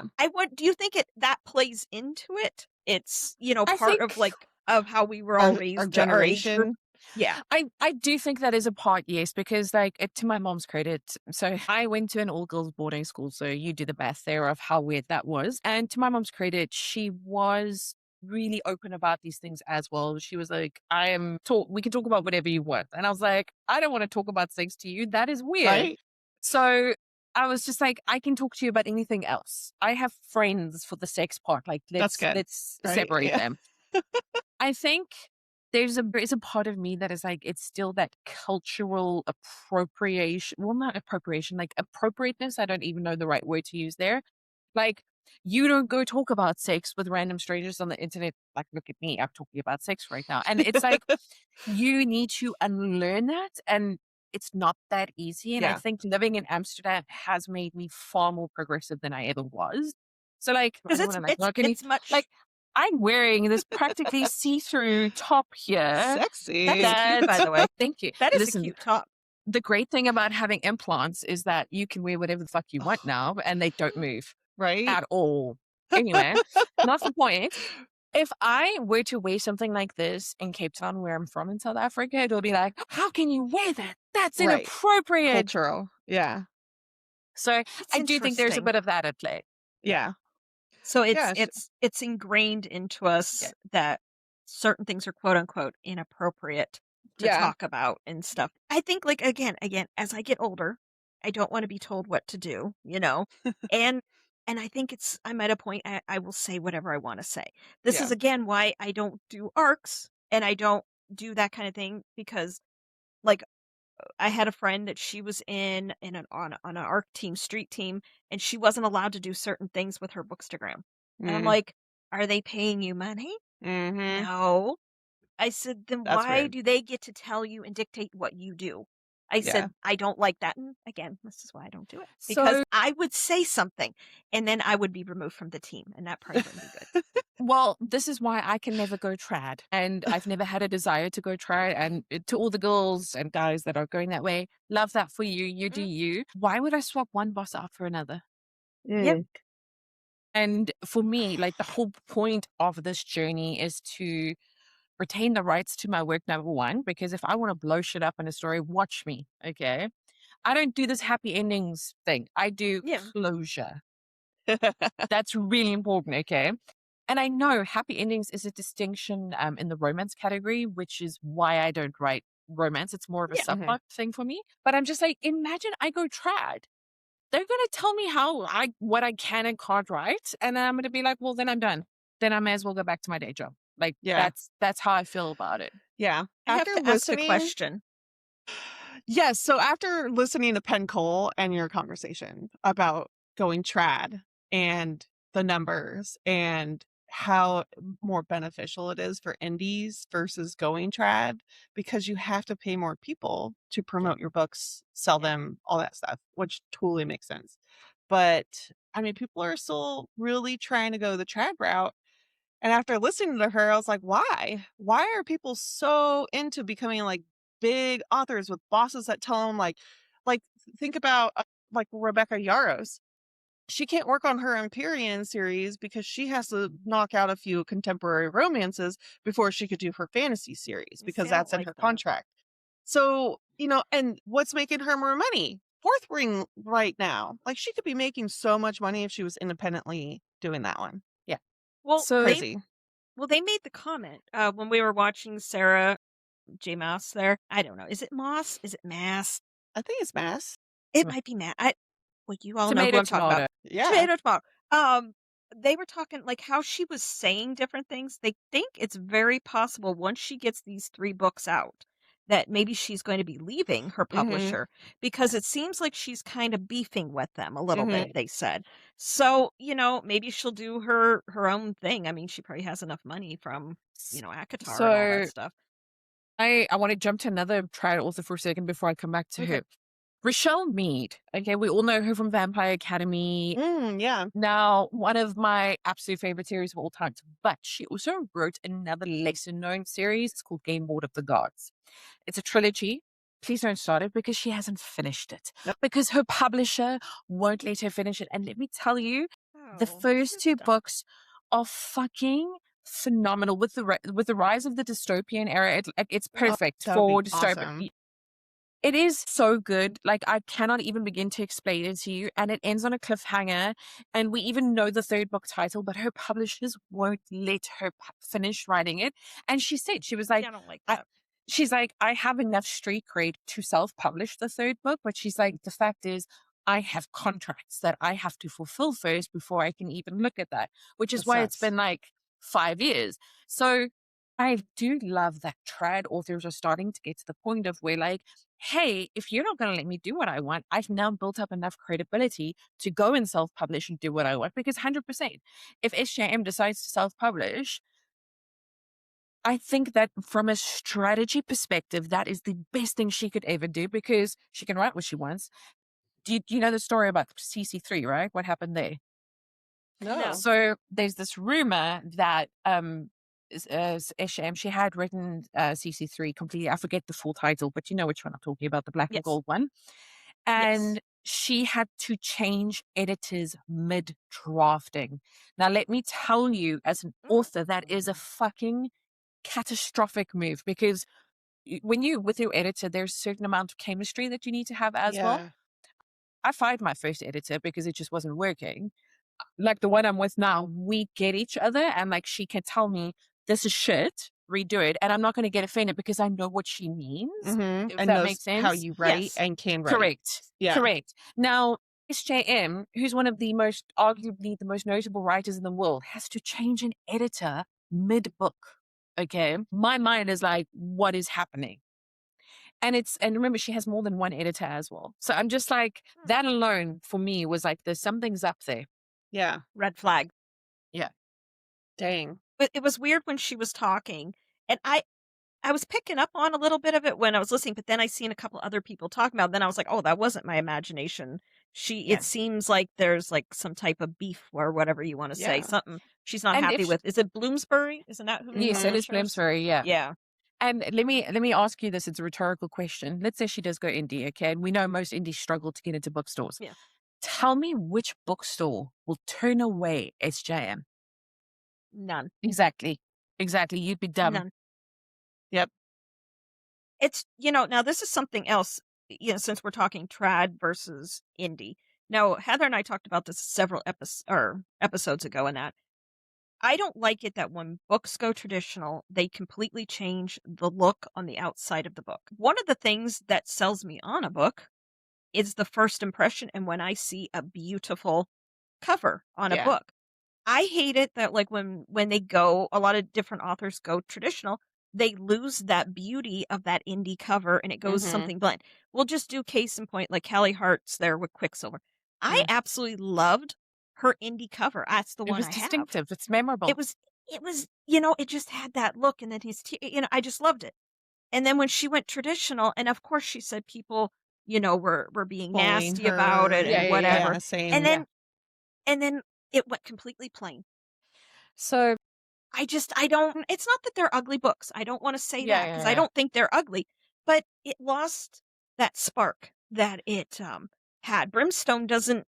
do you think that plays into it? It's, I part think of of how we were all Our raised, our age group. generation. Yeah. I do think that is a part, yes, because like to my mom's credit, so I went to an all girls boarding school, so you do the math there of how weird that was. And to my mom's credit, she was really open about these things as well. She was like, we can talk about whatever you want. And I was like, I don't want to talk about sex to you. That is weird. Right? So I was just like, I can talk to you about anything else. I have friends for the sex part. Like That's good. let's Right? separate Yeah. them. I think there's a part of me that is like, it's still that cultural appropriation. Well, not appropriation, like appropriateness. I don't even know the right word to use there. Like, you don't go talk about sex with random strangers on the internet. Like, look at me, I'm talking about sex right now. And it's like, you need to unlearn that. And it's not that easy. And I Yeah. think living in Amsterdam has made me far more progressive than I ever was. So, like, I Because don't want to like look any it's much like I'm wearing this practically see-through top here. Sexy. that is cute, by the way. Thank you. That is a Listen, cute top. the great thing about having implants is that you can wear whatever the fuck you want now and they don't move Right? at all. Anyway, not the point. If I were to wear something like this in Cape Town, where I'm from in South Africa, it'll be like, how can you wear that? That's Right. inappropriate. Cultural. Yeah. So It's I do think there's a interesting. bit of that at play. Yeah. So Yeah, it's ingrained into us that certain things are quote unquote inappropriate to Yeah. talk about and stuff. I think like again, as I get older, I don't want to be told what to do, and I think I'm at a point I will say whatever I want to say. This is Yeah. again why I don't do arcs and I don't do that kind of thing because like I had a friend that she was in an ARC team, street team, and she wasn't allowed to do certain things with her bookstagram. And I'm Mm. like, "Are they paying you money?" Mhm. "No." I said, "Then That's why weird. do they get to tell you and dictate what you do?" I Yeah. said, "I don't like that." And again, this is why I don't do it because So, I would say something and then I would be removed from the team and that probably wouldn't be good. well, this is why I can never go trad. And I've never had a desire to go trad. And to all the girls and guys that are going that way, love that for you. You do Mm, you. Why would I swap one boss out for another? yep. Mm. And for me, like the whole point of this journey is to retain the rights to my work, number one, because if I want to blow shit up in a story, watch me. Okay. I don't do this happy endings thing. I do Yeah. closure. That's really important. Okay. And I know happy endings is a distinction in the romance category, which is why I don't write romance. It's more of a Yeah. Mhm. subplot thing for me. But I'm just like, imagine I go trad. They're gonna tell me how I what I can and can't write, and then I'm gonna be like, well, then I'm done. Then I may as well go back to my day job. Like Yeah. that's how I feel about it. Yeah. I have After to ask a listening question. Yes, so after listening to Penn Cole and your conversation about going trad and the numbers and how more beneficial it is for indies versus going trad because you have to pay more people to Yeah. promote your books, sell Yeah. them, all that stuff, which totally makes sense. But I mean, people are still really trying to go the trad route. And after listening to her, I was like, why? Why are people so into becoming like big authors with bosses that tell them like think about like Rebecca Yarros. She can't work on her Empyrean series because she has to knock out a few contemporary romances before she could do her fantasy series You see, because I don't that's in like her that. contract. So, and what's making her more money? Fourth Ring right now. Like she could be making so much money if she was independently doing that one. Yeah. Well, So Crazy. they made the comment when we were watching Sarah J. Moss there. I don't know. Is it Moss? Is it Mass? I think it's mass. It might be Matt. Well, you all know who tomato, I'm talking about. tomato. Yeah. Tomato, tomato. Um, they were talking like how she was saying different things. They think it's very possible once she gets these 3 books out that maybe she's going to be leaving her Mhm. publisher because it seems like she's kind of beefing with them a little Mhm. bit, they said. So, maybe she'll do her own thing. I mean, she probably has enough money from, S- ACOTAR and all that So stuff. I want to jump to another trad author for a second before I come back to Okay. her. Rochelle Mead. Okay, we all know her from Vampire Academy. Yeah. Now, one of my absolute favorite series of all time. But she also wrote another lesser known series. It's called Game Board of the Gods. It's a trilogy. Please don't start it because she hasn't finished it. Nope. Because her publisher won't let her finish it. And let me tell you, the Oh, this first is two dumb. books are fucking phenomenal. With the rise of the dystopian era, it's Oh, perfect that would be for dystopian. awesome. It is so good. Like, I cannot even begin to explain it to you. And it ends on a cliffhanger. And we even know the third book title, but her publishers won't let her finish writing it. And she said, she was See, like, I don't like I, that. she's like, I have enough street cred to self publish the third book. But she's like, the fact is, I have contracts that I have to fulfill first before I can even look at that, which is That why it's sucks. been like 5 years. So I do love that trad authors are starting to get to the point of where, like, hey, if you're not going to let me do what I want, I've now built up enough credibility to go and self publish and do what I want. Because 100%, if SJM decides to self publish, I think that from a strategy perspective, that is the best thing she could ever do because she can write what she wants. Do you know the story about CC3, right? What happened there? No. No. So there's this rumor that Isham, she had written CC3 completely. I forget the full title, but you know which one I'm talking about, the black and Yes. gold one. Yes. And she had to change editors mid drafting. Now, let me tell you, as an author, that is a Mm. fucking catastrophic move because when you with your editor, there's a certain amount of chemistry that you need to have as well. Yeah. I fired my first editor because it just wasn't working. Like the one I'm with now, we get each other and like she can tell me this is shit, redo it. And I'm not going to get offended because I know what she means, if And that knows makes how sense. you write Yes. and can write. Correct. Yeah. Correct. Now, SJM, who's one of the most, arguably the most notable writers in the world, has to change an editor mid book. Okay. My mind is like, what is happening? And remember, she has more than one editor as well. So I'm just like, Hmm. that alone for me was like, there's something's up there. Yeah. Red flag. Yeah. Dang. But it was weird when she was talking, and I was picking up on a little bit of it when I was listening, but then I seen a couple other people talking about it, then I was like, "Oh, that wasn't my imagination." It Yeah. seems like there's, like, some type of beef or whatever you wanna say, Yeah. something she's not And happy if with. Is it Bloomsbury? Isn't that who yes, it Mhm. is publishers? Bloomsbury, yeah. Yeah. And let me ask you this, it's a rhetorical question. Let's say she does go indie, okay? And we know most indies struggle to get into bookstores. Yeah. Tell me which bookstore will turn away SJM. None. Exactly. Exactly. You'd be dumb. None. Yep. It's now this is something else, since we're talking trad versus indie. Now, Heather and I talked about this several episodes ago, and that I don't like it that when books go traditional, they completely change the look on the outside of the book. One of the things that sells me on a book is the first impression, and when I see a beautiful cover on a Yeah. book. I hate it that, like, when they go a lot of different authors go traditional, they lose that beauty of that indie cover and it goes Mhm. something bland. We'll just do case in point, like Callie Hart's there with Quicksilver. I Mm. absolutely loved her indie cover. That's the It one was I have. distinctive. It's It memorable. was it was, it just had that look, and then I just loved it. And then when she went traditional, and of course she said people, were being Pulling nasty about her it Yeah, and yeah, yeah. whatever. yeah, And same. Yeah. then it went completely plain. So, I don't it's not that they're ugly books, I don't wanna say yeah, that yeah, because I yeah. don't think they're ugly, but it lost that spark that it, had. Brimstone doesn't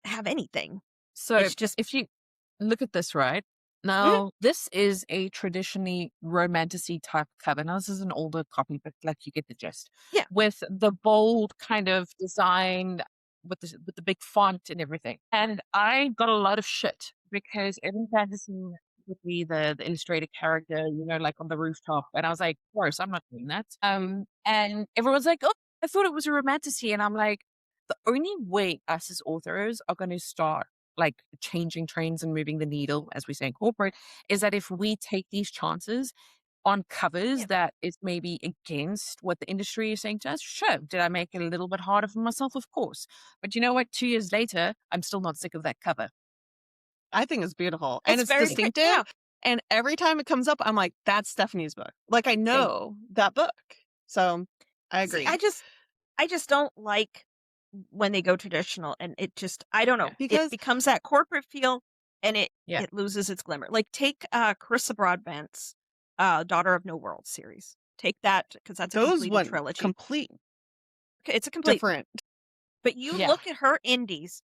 have anything. So It's just if you look at this, right? mhm, Now, this is a traditionally romantasy type cover. Now, this is an older copy, but like you get the gist. yeah, With the bold kind of design with the big font and everything. And I got a lot of shit because every fantasy would be the illustrated character, like on the rooftop. And I was like, gross, I'm not doing that. And everyone's like, oh, I thought it was a romantasy. And I'm like, the only way us as authors are going to start like changing trends and moving the needle, as we say in corporate, is that if we take these chances on covers yeah. that is maybe against what the industry is saying to us, sure. Did I make it a little bit harder for myself? Of course. But you know what? 2 years later, I'm still not sick of that cover. I think it's beautiful and It's it's very distinctive. yeah, And every time it comes up, I'm like, that's Stephanie's book. Like I same. know that book. So I See, agree. I just don't like when they go traditional, and it just I don't know, Yeah. it Because becomes that corporate feel, and it Yeah. it loses its glimmer. Like, take, Carissa Broadbent's, Daughter of No World series. Take that because that's a those completed went trilogy. complete It's a complete one. different. But you Yeah. look at her indies,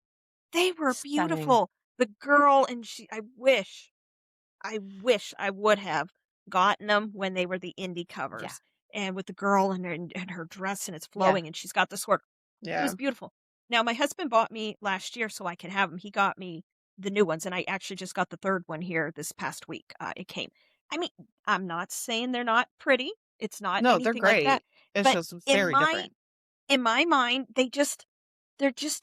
they were Stunning. beautiful. The girl and I wish I would have gotten them when they were the indie Yeah. covers, and with the girl and her dress, and it's Yeah. flowing, and she's got the sword. It Yeah. was beautiful. Now, my husband bought me last year so I could have them. He got me the new ones, and I actually just got the 3rd one here this past week. It came. I mean, I'm not saying they're not pretty. It's not No, they're anything like that. great. It's But just in very my different. in my mind, they just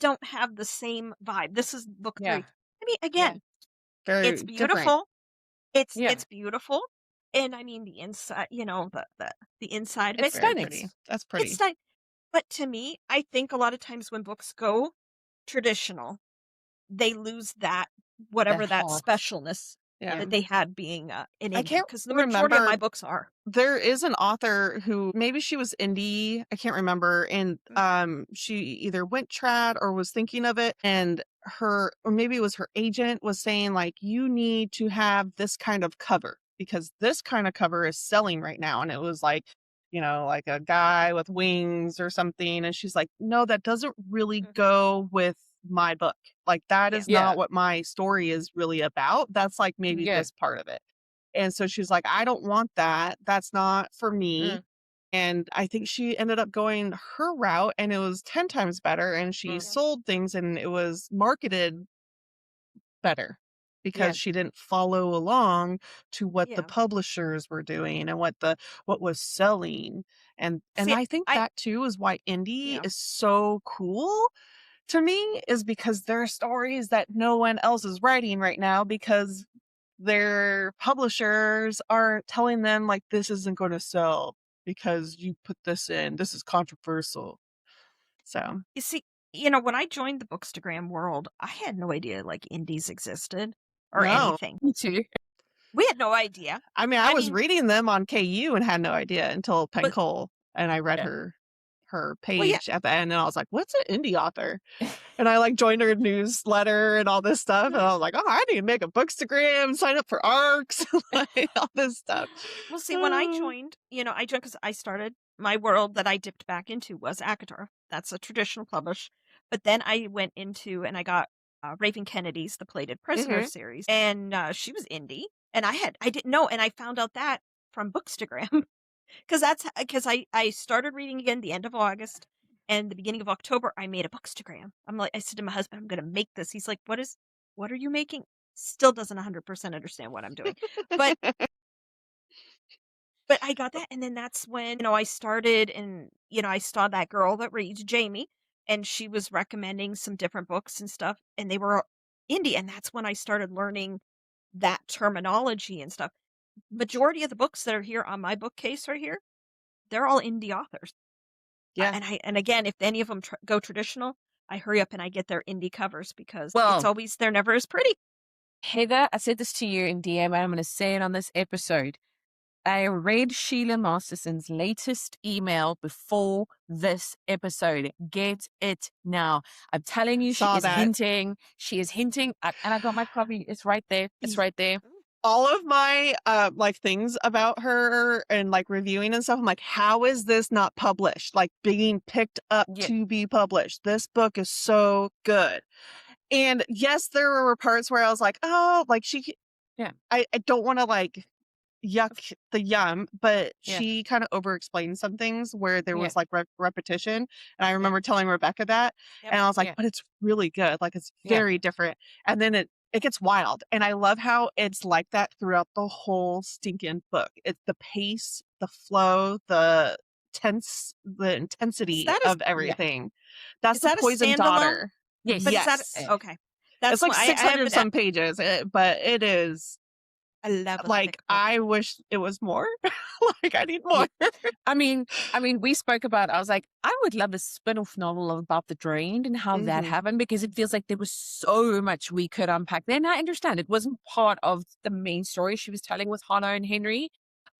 don't have the same vibe. This is book Yeah. 3. I mean, Yeah. again, it's Very different. beautiful. It's Yeah. it's beautiful, and I mean the inside, the inside of It's it. Very stunning. pretty. That's It's pretty. nice, but to me, I think a lot of times when books go traditional, they lose that That whatever that heart. specialness Yeah. Yeah. that they had being, an I indie, can't because the majority of remember. my books are. There is an author who maybe she was indie, I can't remember, and Mm, she either went trad or was thinking of it, and her or maybe it was her agent was saying like you need to have this kind of cover because this kind of cover is selling right now, and it was like like a guy with wings or something, and she's like, no, that doesn't really mhm. go with my book. Like that Yeah. is Yeah. not what my story is really about. That's like maybe Yeah. this part of it. And so she's like, "I don't want that. That's not for me." Mm. And I think she ended up going her route and it was 10 times better and she Mm. Yeah. sold things and it was marketed better Yeah. because she didn't follow along to what the Yeah. publishers were doing and what was selling. And See, I think I that too is why indie yeah. is so cool to me is because there are stories that no one else is writing right now because their publishers are telling them like this isn't going to sell because you put this in. This is controversial. So You see, when I joined the Bookstagram world, I had no idea, like, indies existed or no, anything. Me too. We had no idea. I mean, I I was mean, reading them on KU and had no idea until but Pencole, and I read Yeah. her well, yeah. page at the end, and I was like, "What's an indie author?" And I like joined her newsletter and all this stuff, and I was like, "Oh, I need to make a bookstagram, sign up for ARCs, like all this stuff." Well, see, when I joined, I joined because I started my world that I dipped back into was ACOTAR. That's a traditional publish. But then I went into and I got Raven Kennedy's The Plated Prisoner Mhm. series, and she was indie, and I didn't know, and I found out that from Bookstagram because I started reading again the end of August, and the beginning of October I made a Bookstagram. I said to my husband, I'm going to make this. He's like, what are you making? Still doesn't 100% understand what I'm doing, but I got that, and then that's when, I started and, I saw that girl that reads, Jamie, and she was recommending some different books and stuff, and they were indie, and that's when I started learning that terminology and stuff. Majority of the books that are here on my bookcase right here, they're all indie authors. Yeah. And again, if any of them go traditional, I hurry up and I get their indie covers because Well, they're never as pretty. Heather, I said this to you in DM, and I'm going to say it on this episode. I read Sheila Masterson's latest email before this episode. Get it now. I'm telling you, she Saw is that. hinting. She is hinting. And I got my copy. It's right there. It's right there. All of my like things about her and like reviewing and stuff, I'm like, how is this not published? Like being picked up Yeah. to be published. This book is so good. And yes, there were parts where I was like, oh, like Yeah. I don't want to like yuck the yum, but Yeah. she kind of over explained some things where there Yeah. was like repetition. And I remember telling Rebecca that, Yep. and I was like, Yeah. but it's really good. Like it's Yeah. very different. And then it gets wild. And I love how it's like that throughout the whole stinking book. It's the pace, the flow, the intensity that of Yeah. everything. That's is the that a Poison standalone? Daughter. Yes. But is that Yes. okay? It's That's like why I 600 haven't. some pages, but it is I love a like, thick book. I wish it was more. Like, I need more. I mean, we spoke about, I was like, I would love a spin-off novel about the Drained and how that Mhm. happened, because it feels like there was so much we could unpack there. And I understand it wasn't part of the main story she was telling with Hannah and Henry.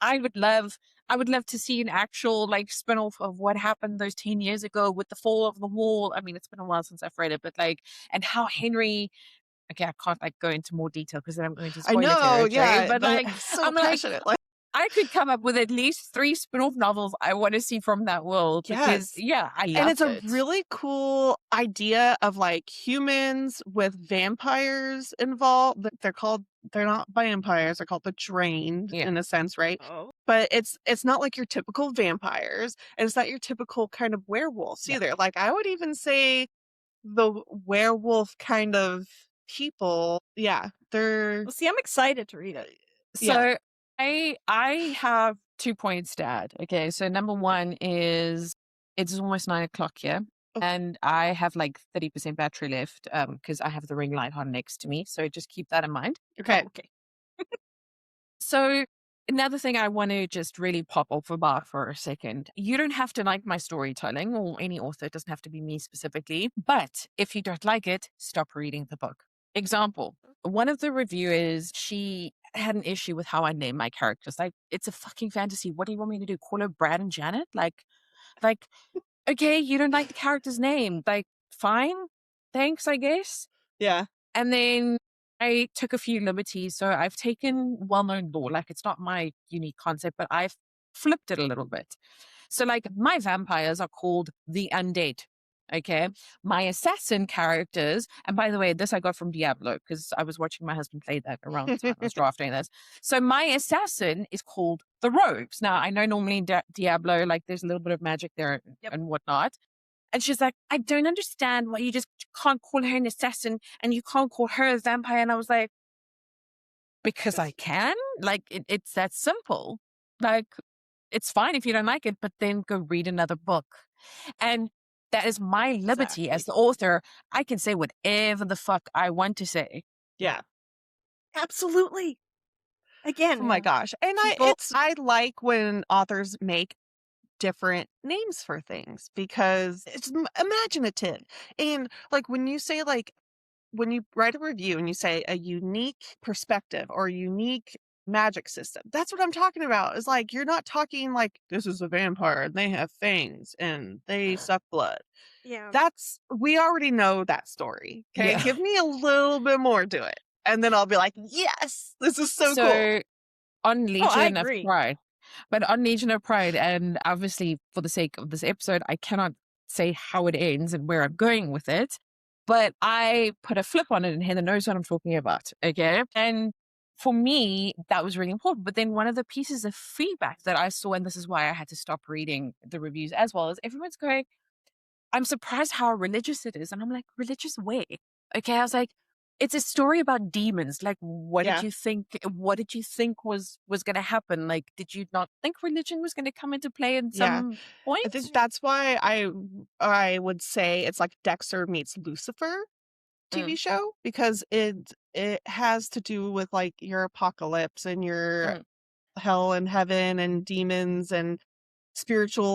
I would love to see an actual like spin-off of what happened those 10 years ago with the fall of the wall. I mean, it's been a while since I've read it, but like, and how Henry, okay, I can't like go into more detail because then I'm going to I spoil it know, territory. yeah, But but like, I'm so I'm like, passionate. Like, I could come up with at least 3 spin-off novels I want to see from that world because, yes. yeah, I And loved it's a it. really cool idea of like humans with vampires involved. They're not vampires, they're called the Drained Yeah. in a sense, right? Oh, But it's not like your typical vampires, and it's not your typical kind of werewolves Yeah. either. Like I would even say the werewolf kind of people, yeah, they're well, see, I'm excited to read it. yeah. So I have 2 points to add. Okay, so number 1 is it's almost 9 o'clock here, Oh, and I have like 30% battery left because I have the ring light on next to me. So just keep that in mind. okay. Oh, okay. So another thing I want to just really pop off about for a second. You don't have to like my storytelling or any author. It doesn't have to be me specifically. But if you don't like it, stop reading the book. Example, one of the reviewers, she had an issue with how I name my characters. Like, it's a fucking fantasy. What do you want me to do? Call her Brad and Janet? Like, okay, you don't like the character's name. Like, fine. Thanks, I guess. Yeah. And then I took a few liberties. So I've taken well-known lore, like it's not my unique concept, but I've flipped it a little bit. So like my vampires are called the undead. Okay. My assassin characters, and by the way, this I got from Diablo because I was watching my husband play that around the time I was drafting this. So my assassin is called the rogues. Now I know normally in Diablo, like there's a little bit of magic there Yep. and whatnot. And she's like, I don't understand why you just can't call her an assassin and you can't call her a vampire. And I was like, because I can. Like, it's that simple. Like, it's fine if you don't like it, but then go read another book. And that is my liberty Exactly. as the author. I can say whatever the fuck I want to say. Yeah. Absolutely. Again, Oh my gosh. And people. I like when authors make different names for things because it's imaginative. And like when you say like when you write a review and you say a unique perspective or a unique magic system. That's what I'm talking about. It's like, you're not talking like, this is a vampire and they have fangs and they suck blood. Yeah. We already know that story. Okay. Yeah. Give me a little bit more to it. And then I'll be like, yes, this is so cool. So on Oh, I Legion of agree. Pride, but on Legion of Pride, and obviously for the sake of this episode, I cannot say how it ends and where I'm going with it, but I put a flip on it and Heather knows what I'm talking about. Okay. And for me, that was really important. But then one of the pieces of feedback that I saw, and this is why I had to stop reading the reviews as well, is everyone's going, I'm surprised how religious it is. And I'm like, religious way. Okay. I was like, it's a story about demons. Like, what did Yeah. you think? What did you think was going to happen? Like, did you not think religion was going to come into play at Yeah. some I point? think that's why I would say it's like Dexter meets Lucifer Mm, TV show, because it has to do with like your apocalypse and your mm, hell and heaven and demons and spiritual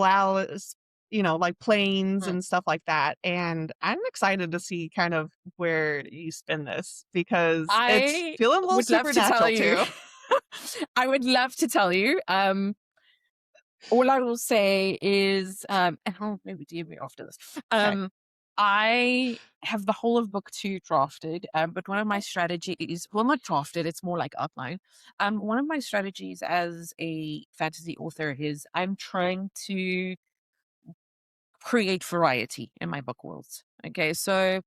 like planes mm. and stuff like that. And I'm excited to see kind of where you spin this, because it's I feeling a little would love to tell supernatural you. too. I would love to tell you. All I will say is, and I'll maybe DM you after this. Okay. I have the whole of book 2 drafted, but one of my strategies, well, not drafted, it's more like outline. One of my strategies as a fantasy author is I'm trying to create variety in my book worlds. Okay, so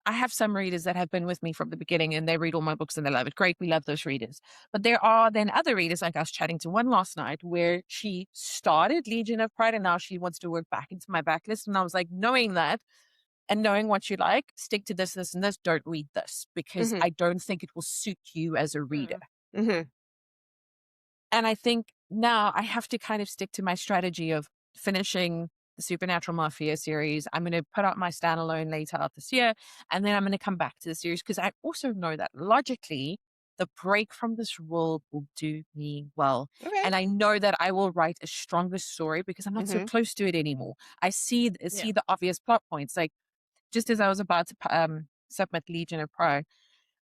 I have some readers that have been with me from the beginning and they read all my books and they love it. Great. We love those readers. But there are then other readers, like I was chatting to one last night, where she started Legion of Pride and now she wants to work back into my backlist. And I was like, knowing that and knowing what you like, stick to this, this, and this. Don't read this because Hmm. I don't think it will suit you as a reader. Hmm. And I think now I have to kind of stick to my strategy of finishing the Supernatural Mafia series. I'm going to put out my standalone later out this year, and then I'm going to come back to the series because I also know that logically, the break from this world will do me well. Okay. And I know that I will write a stronger story because I'm not so Hmm. close to it anymore. I see Yeah. the obvious plot points. Like just as I was about to submit Legion of Pride,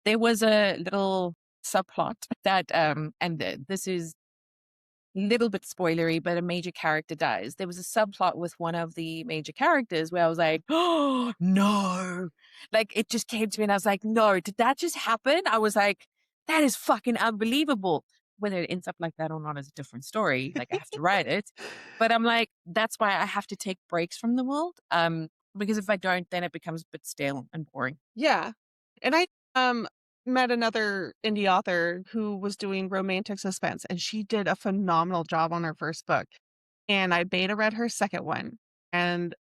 there was a little subplot that this is little bit spoilery, but a major character dies. There was a subplot with one of the major characters where I was like, oh no. Like it just came to me and I was like, no, did that just happen? I was like, that is fucking unbelievable. Whether it ends up like that or not is a different story. Like I have to write it. But I'm like, that's why I have to take breaks from the world. Because if I don't, then it becomes a bit stale and boring. Yeah. And I met another indie author who was doing romantic suspense, and she did a phenomenal job on her first book. And I beta read her second one. And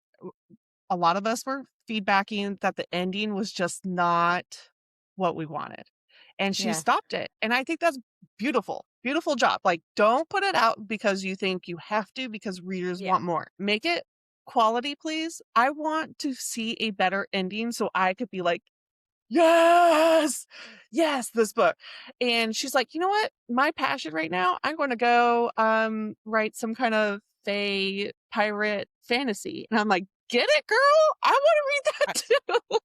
a lot of us were feedbacking that the ending was just not what we wanted. And she Yeah. stopped it. And I think that's beautiful. Beautiful job. Like, don't put it out because you think you have to, because readers Yeah. want more. Make it quality, please. I want to see a better ending so I could be like, yes, yes, this book. And she's like, you know what? My passion right now, I'm going to go write some kind of fae pirate fantasy. And I'm like, get it, girl? I want to read I, that too.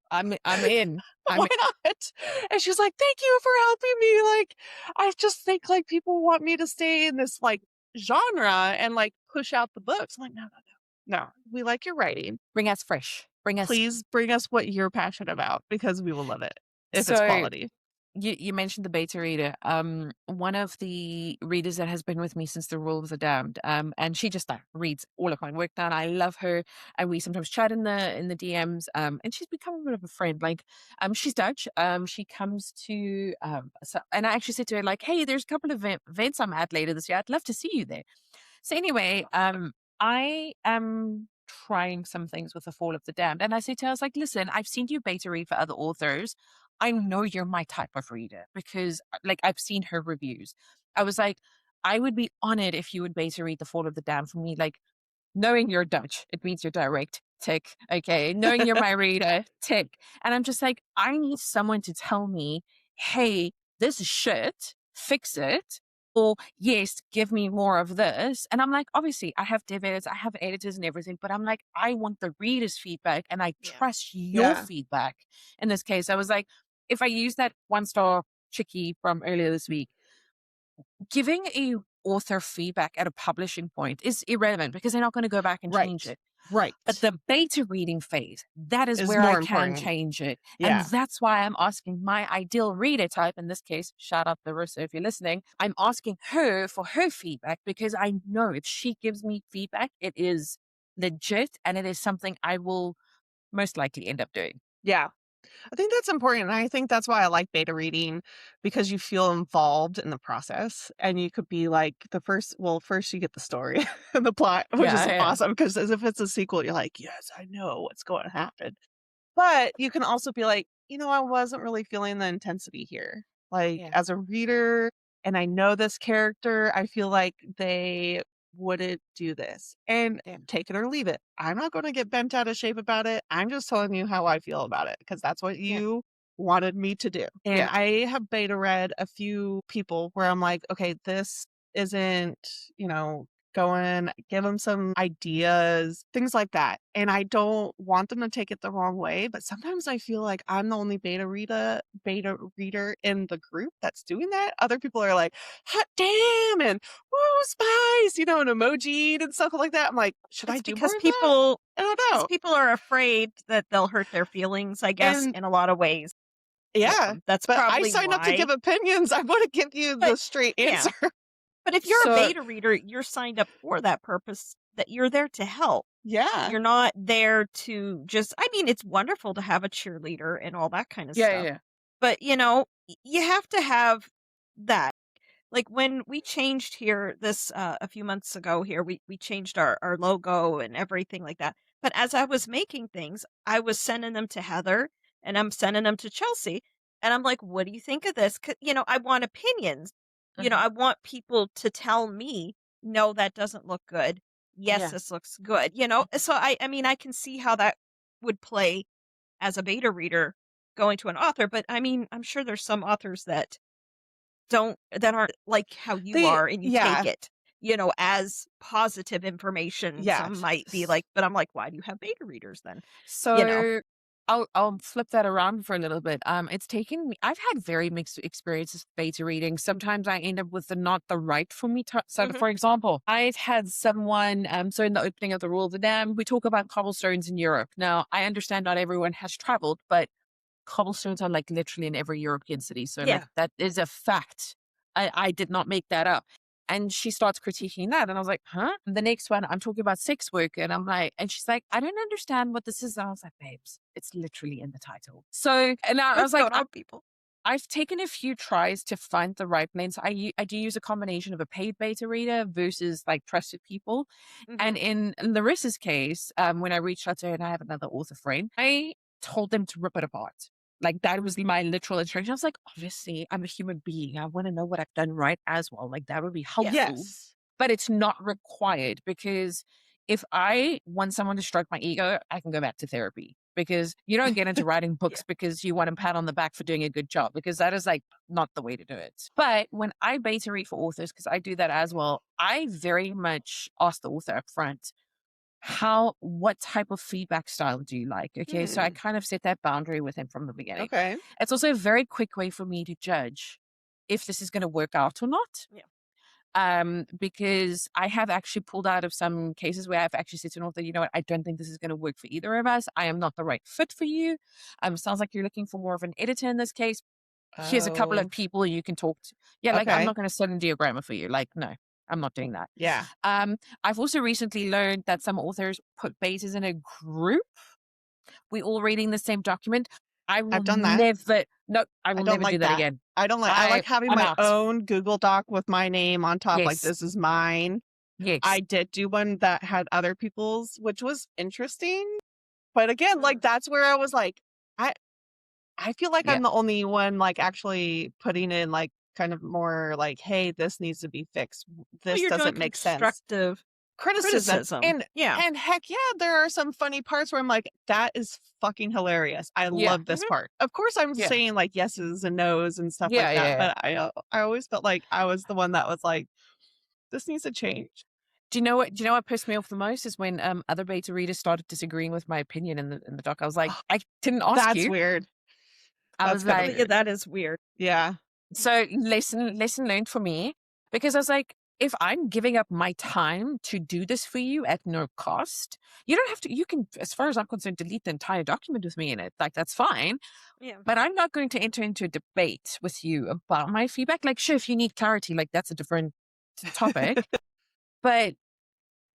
I'm in. Why not? And she's like, thank you for helping me. Like, I just think like people want me to stay in this like genre and like push out the books. I'm like, no, no, no. No, we like your writing. Bring us fresh. Bring us. Please bring us what you're passionate about, because we will love it if it's So quality. you mentioned the beta reader. One of the readers that has been with me since the Rule of the Damned. And she just reads all of my work now. And I love her. And we sometimes chat in the DMs. And she's become a bit of a friend. Like, she's Dutch. She comes to and I actually said to her, like, hey, there's a couple of events I'm at later this year. I'd love to see you there. So anyway, I am trying some things with the Fall of the Damned. And I said to her, I was like, listen, I've seen you beta read for other authors. I know you're my type of reader because like I've seen her reviews. I was like, I would be honored if you would beta read the Fall of the Damned for me. Like knowing you're Dutch, it means you're direct. Tick. Okay. Knowing you're my reader, tick. And I'm just like, I need someone to tell me, hey, this is shit, fix it. Or yes, give me more of this. And I'm like, obviously, I have dev editors, I have editors and everything, but I'm like, I want the reader's feedback and I Yeah. trust your Yeah. feedback. In this case, I was like, if I use that 1-star chickie from earlier this week, giving a author feedback at a publishing point is irrelevant because they're not going to go back and change Right. it. Right. But the beta reading phase, that is Is where I more can important. change it. And Yeah. that's why I'm asking my ideal reader type, in this case, shout out Larissa if you're listening, I'm asking her for her feedback because I know if she gives me feedback, it is legit and it is something I will most likely end up doing. Yeah. I think that's important. And I think that's why I like beta reading because you feel involved in the process and you could be like first you get the story and the plot, which is Yeah. awesome because as if it's a sequel, you're like, yes, I know what's going to happen. But you can also be like, I wasn't really feeling the intensity here. Like Yeah. as a reader, and I know this character, I feel like they wouldn't do this. And Yeah. take it or leave it. I'm not going to get bent out of shape about it. I'm just telling you how I feel about it because that's what Yeah. you wanted me to do. And Yeah. I have beta read a few people where I'm like, okay, this isn't, give them some ideas, things like that. And I don't want them to take it the wrong way, but sometimes I feel like I'm the only beta reader in the group that's doing that. Other people are like, hot damn, and woo, spice, and emoji and stuff like that. I'm like, should I It's do more because of that? I don't because know. people are afraid that they'll hurt their feelings, I guess, And in a lot of ways. yeah, That's but I probably signed up to give why. opinions. I want to give you But the straight yeah. answer. But if you're a So, beta reader, you're signed up for that purpose, that you're there to help. Yeah. You're not there to just, I mean, it's wonderful to have a cheerleader and all that kind of stuff. yeah. But, you have to have that. Like when we changed here this a few months ago here, we changed our logo and everything like that. But as I was making things, I was sending them to Heather and I'm sending them to Chelsea. And I'm like, what do you think of this? I want opinions. Mhm. I want people to tell me, no, that doesn't look good. Yes, Yeah. this looks good. So I mean, I can see how that would play as a beta reader going to an author. But I mean, I'm sure there's some authors that aren't like how you They are and you take yeah. it, as positive information. Some Yes. might be like, but I'm like, why do you have beta readers then? You know? So I'll flip that around for a little bit. It's taken me. I've had very mixed experiences with beta reading. Sometimes I end up with the not the right for me. So, Mhm. for example, I've had someone. So in the opening of the Rule of the Dam, we talk about cobblestones in Europe. Now, I understand not everyone has traveled, but cobblestones are like literally in every European city. So like Yeah. that is a fact. I did not make that up. And she starts critiquing that. And I was like, huh? And the next one, I'm talking about sex work. And I'm like, and she's like, I don't understand what this is. And I was like, babes, it's literally in the title. So, and I was What's like, going on, people? I've taken a few tries to find the right blend. So I do use a combination of a paid beta reader versus like trusted people. Hmm. And in Larissa's case, when I reached out to her and I have another author friend, I told them to rip it apart. Like that was my literal instruction. I was like, obviously, I'm a human being. I want to know what I've done right as well. Like that would be Yeah. helpful, Yes. but it's not required because if I want someone to stroke my ego, I can go back to therapy because you don't get into writing Yeah. books because you want a pat on the back for doing a good job because that is like not the way to do it. But when I beta read for authors, because I do that as well, I very much ask the author up front, what type of feedback style do you like? Okay. So I Hmm. kind of set that boundary with him from the beginning. Okay. It's also a very quick way for me to judge if this is going to work out or not. Yeah. Because I have actually pulled out of some cases where I've actually said to an author, you know what, I don't think this is going to work for either of us. I am not the right fit for you. Sounds like you're looking for more of an editor in this case. Here's a couple of Oh, people you can talk to. Yeah, like I'm okay. not going to send a diagrammer for you. Like, no, I'm not doing that. Yeah. I've also recently learned that some authors put betas in a group. We all reading the same document. I will I've done that. I I will don't never do like that that. again. I like having I'm my out. own Google Doc with my name on top, like Yes. this is mine. Yes. I did do one that had other people's, which was interesting. But again, like that's where I was like, I I feel like Yeah. I'm the only one like actually putting in like kind of more like, hey, this needs to be fixed. Well, This you're doing doesn't make sense. constructive Criticism. criticism. And Yeah. and heck yeah, there are some funny parts where I'm like, that is fucking hilarious. I Yeah. love this Mhm. part. Of course I'm Yeah. saying like yeses and nos and stuff like Yeah. that, Yeah. but I always felt like I was the one that was like, this needs to change. Do you know what pissed me off the most is when other beta readers started disagreeing with my opinion in the doc. I was like, Oh, I didn't ask that's you. weird. I That's was kind of like, Yeah, weird. that is weird. Yeah. so lesson learned for me. because I was like, if I'm giving up my time to do this for you at no cost, you don't have to, you can, as far as I'm concerned, delete the entire document with me in it. Like, that's fine. Yeah. But I'm not going to enter into a debate with you about my feedback. Like, sure, if you need clarity, like, that's a different topic. But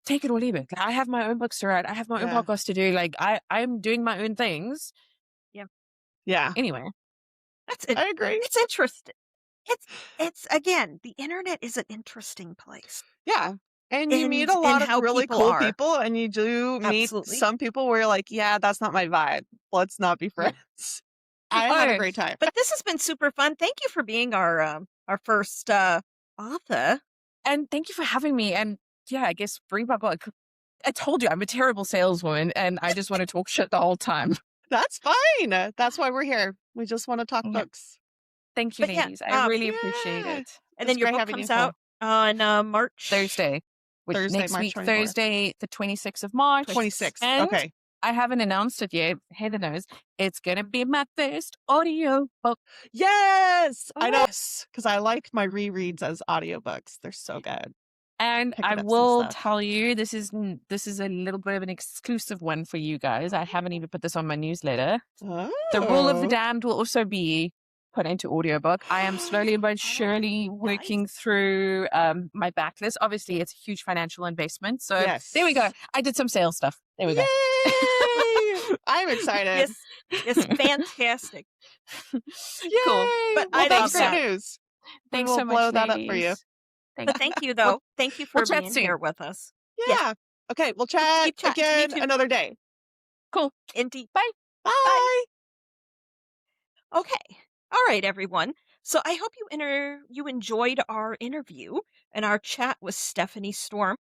take it or leave it. Like, I have my own books to write. I have my own Yeah. podcast to do. Like, I'm doing my own things. Yeah. Yeah. Anyway, That's it. I agree. It's interesting. It's again, the internet is an interesting place. Yeah. And you meet a And lot of how really people cool are. people, and you do meet Absolutely. some people where you're like, yeah, that's not my vibe. Let's not be Yeah. friends. I had a Oh, great time. But this has been super fun. Thank you for being our first author. and thank you for having me. And yeah, I guess bring my book. I told you I'm a terrible saleswoman and I just want to talk shit the whole time. That's fine. That's why we're here. We just want to talk Yeah. books. Thank you, But yeah, ladies. I really appreciate Yeah. it. and It's then your great book having you. comes out on March Thursday. Thursday, Next March week, 24th. Thursday, the 26th of March. 26th. And Okay. I haven't announced it yet. Heather knows. It's going to be my first audio book. Yes. I know. Yes. Because I like my rereads as audiobooks. They're so good. And Picking I up some will stuff. tell you, this is a little bit of an exclusive one for you guys. I haven't even put this on my newsletter. The Rule of the Oh. Damned will also be put into audiobook. I am slowly but surely working through my backlist. Obviously, it's a huge financial investment. So Yes. there we go. I did some sales stuff. There we go. Yay! I'm excited. Yes, fantastic. Yay! Cool. But Well, I that's love great that. news. Thanks We will so much, blow that up for you. ladies. But thank you, though. Thank you for we'll chat being soon. here with us. Yeah. Yeah. Okay, we'll chat keep chatting. Me again too. another day. Cool. Indeed. Bye. Bye. Okay. All right, everyone. So I hope you enjoyed our interview and our chat with Stephanie Storm.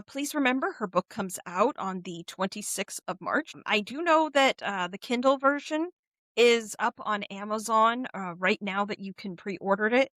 Please remember her book comes out on the 26th of March. I do know that the Kindle version is up on Amazon right now that you can pre-order it.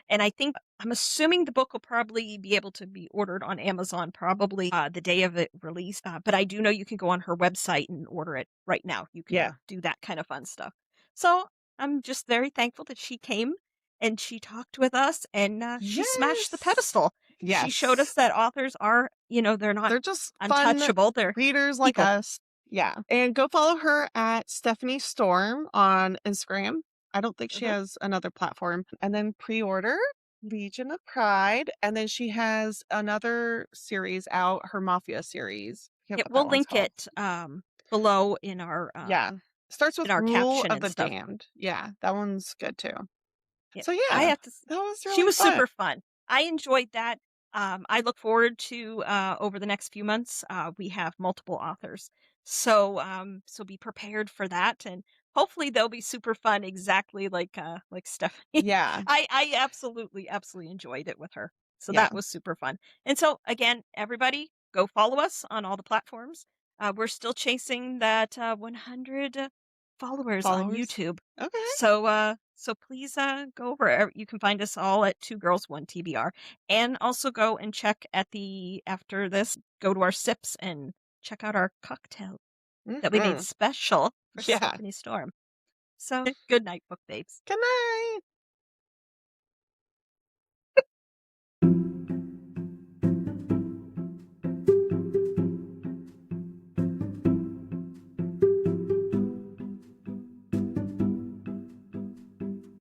And I'm assuming the book will probably be able to be ordered on Amazon probably the day of it release. But I do know you can go on her website and order it right now. You can do that kind of fun stuff. So I'm just very thankful that she came and she talked with us and she smashed the Yes. pedestal. Yes. She showed us that authors are, they're just untouchable. They're readers like people. us. Yeah. And go follow her at Stephanie Storm on Instagram. I don't think she has another platform. And then pre-order Legion of Pride. And then she has another series out, her Mafia series. I forget what that We'll one's link called. it below in our Yeah. Starts with in our Rule caption of and the stuff. Damned. Yeah, that one's good too. Yeah. So I yeah, have to that was really she was fun. super fun. I enjoyed that. I look forward to over the next few months. We have multiple authors, so be prepared for that, and hopefully they'll be super fun, exactly like Stephanie. Yeah. I absolutely enjoyed it with her, so Yeah. that was super fun. And so again, everybody, go follow us on all the platforms. We're still chasing that 100 followers on YouTube. Okay. So please go over. You can find us all at 2 Girls 1 TBR, and also go and check at after this. Go to our sips and check out our cocktail that we made special for Stephanie Storm. So good night, book babes. Good night.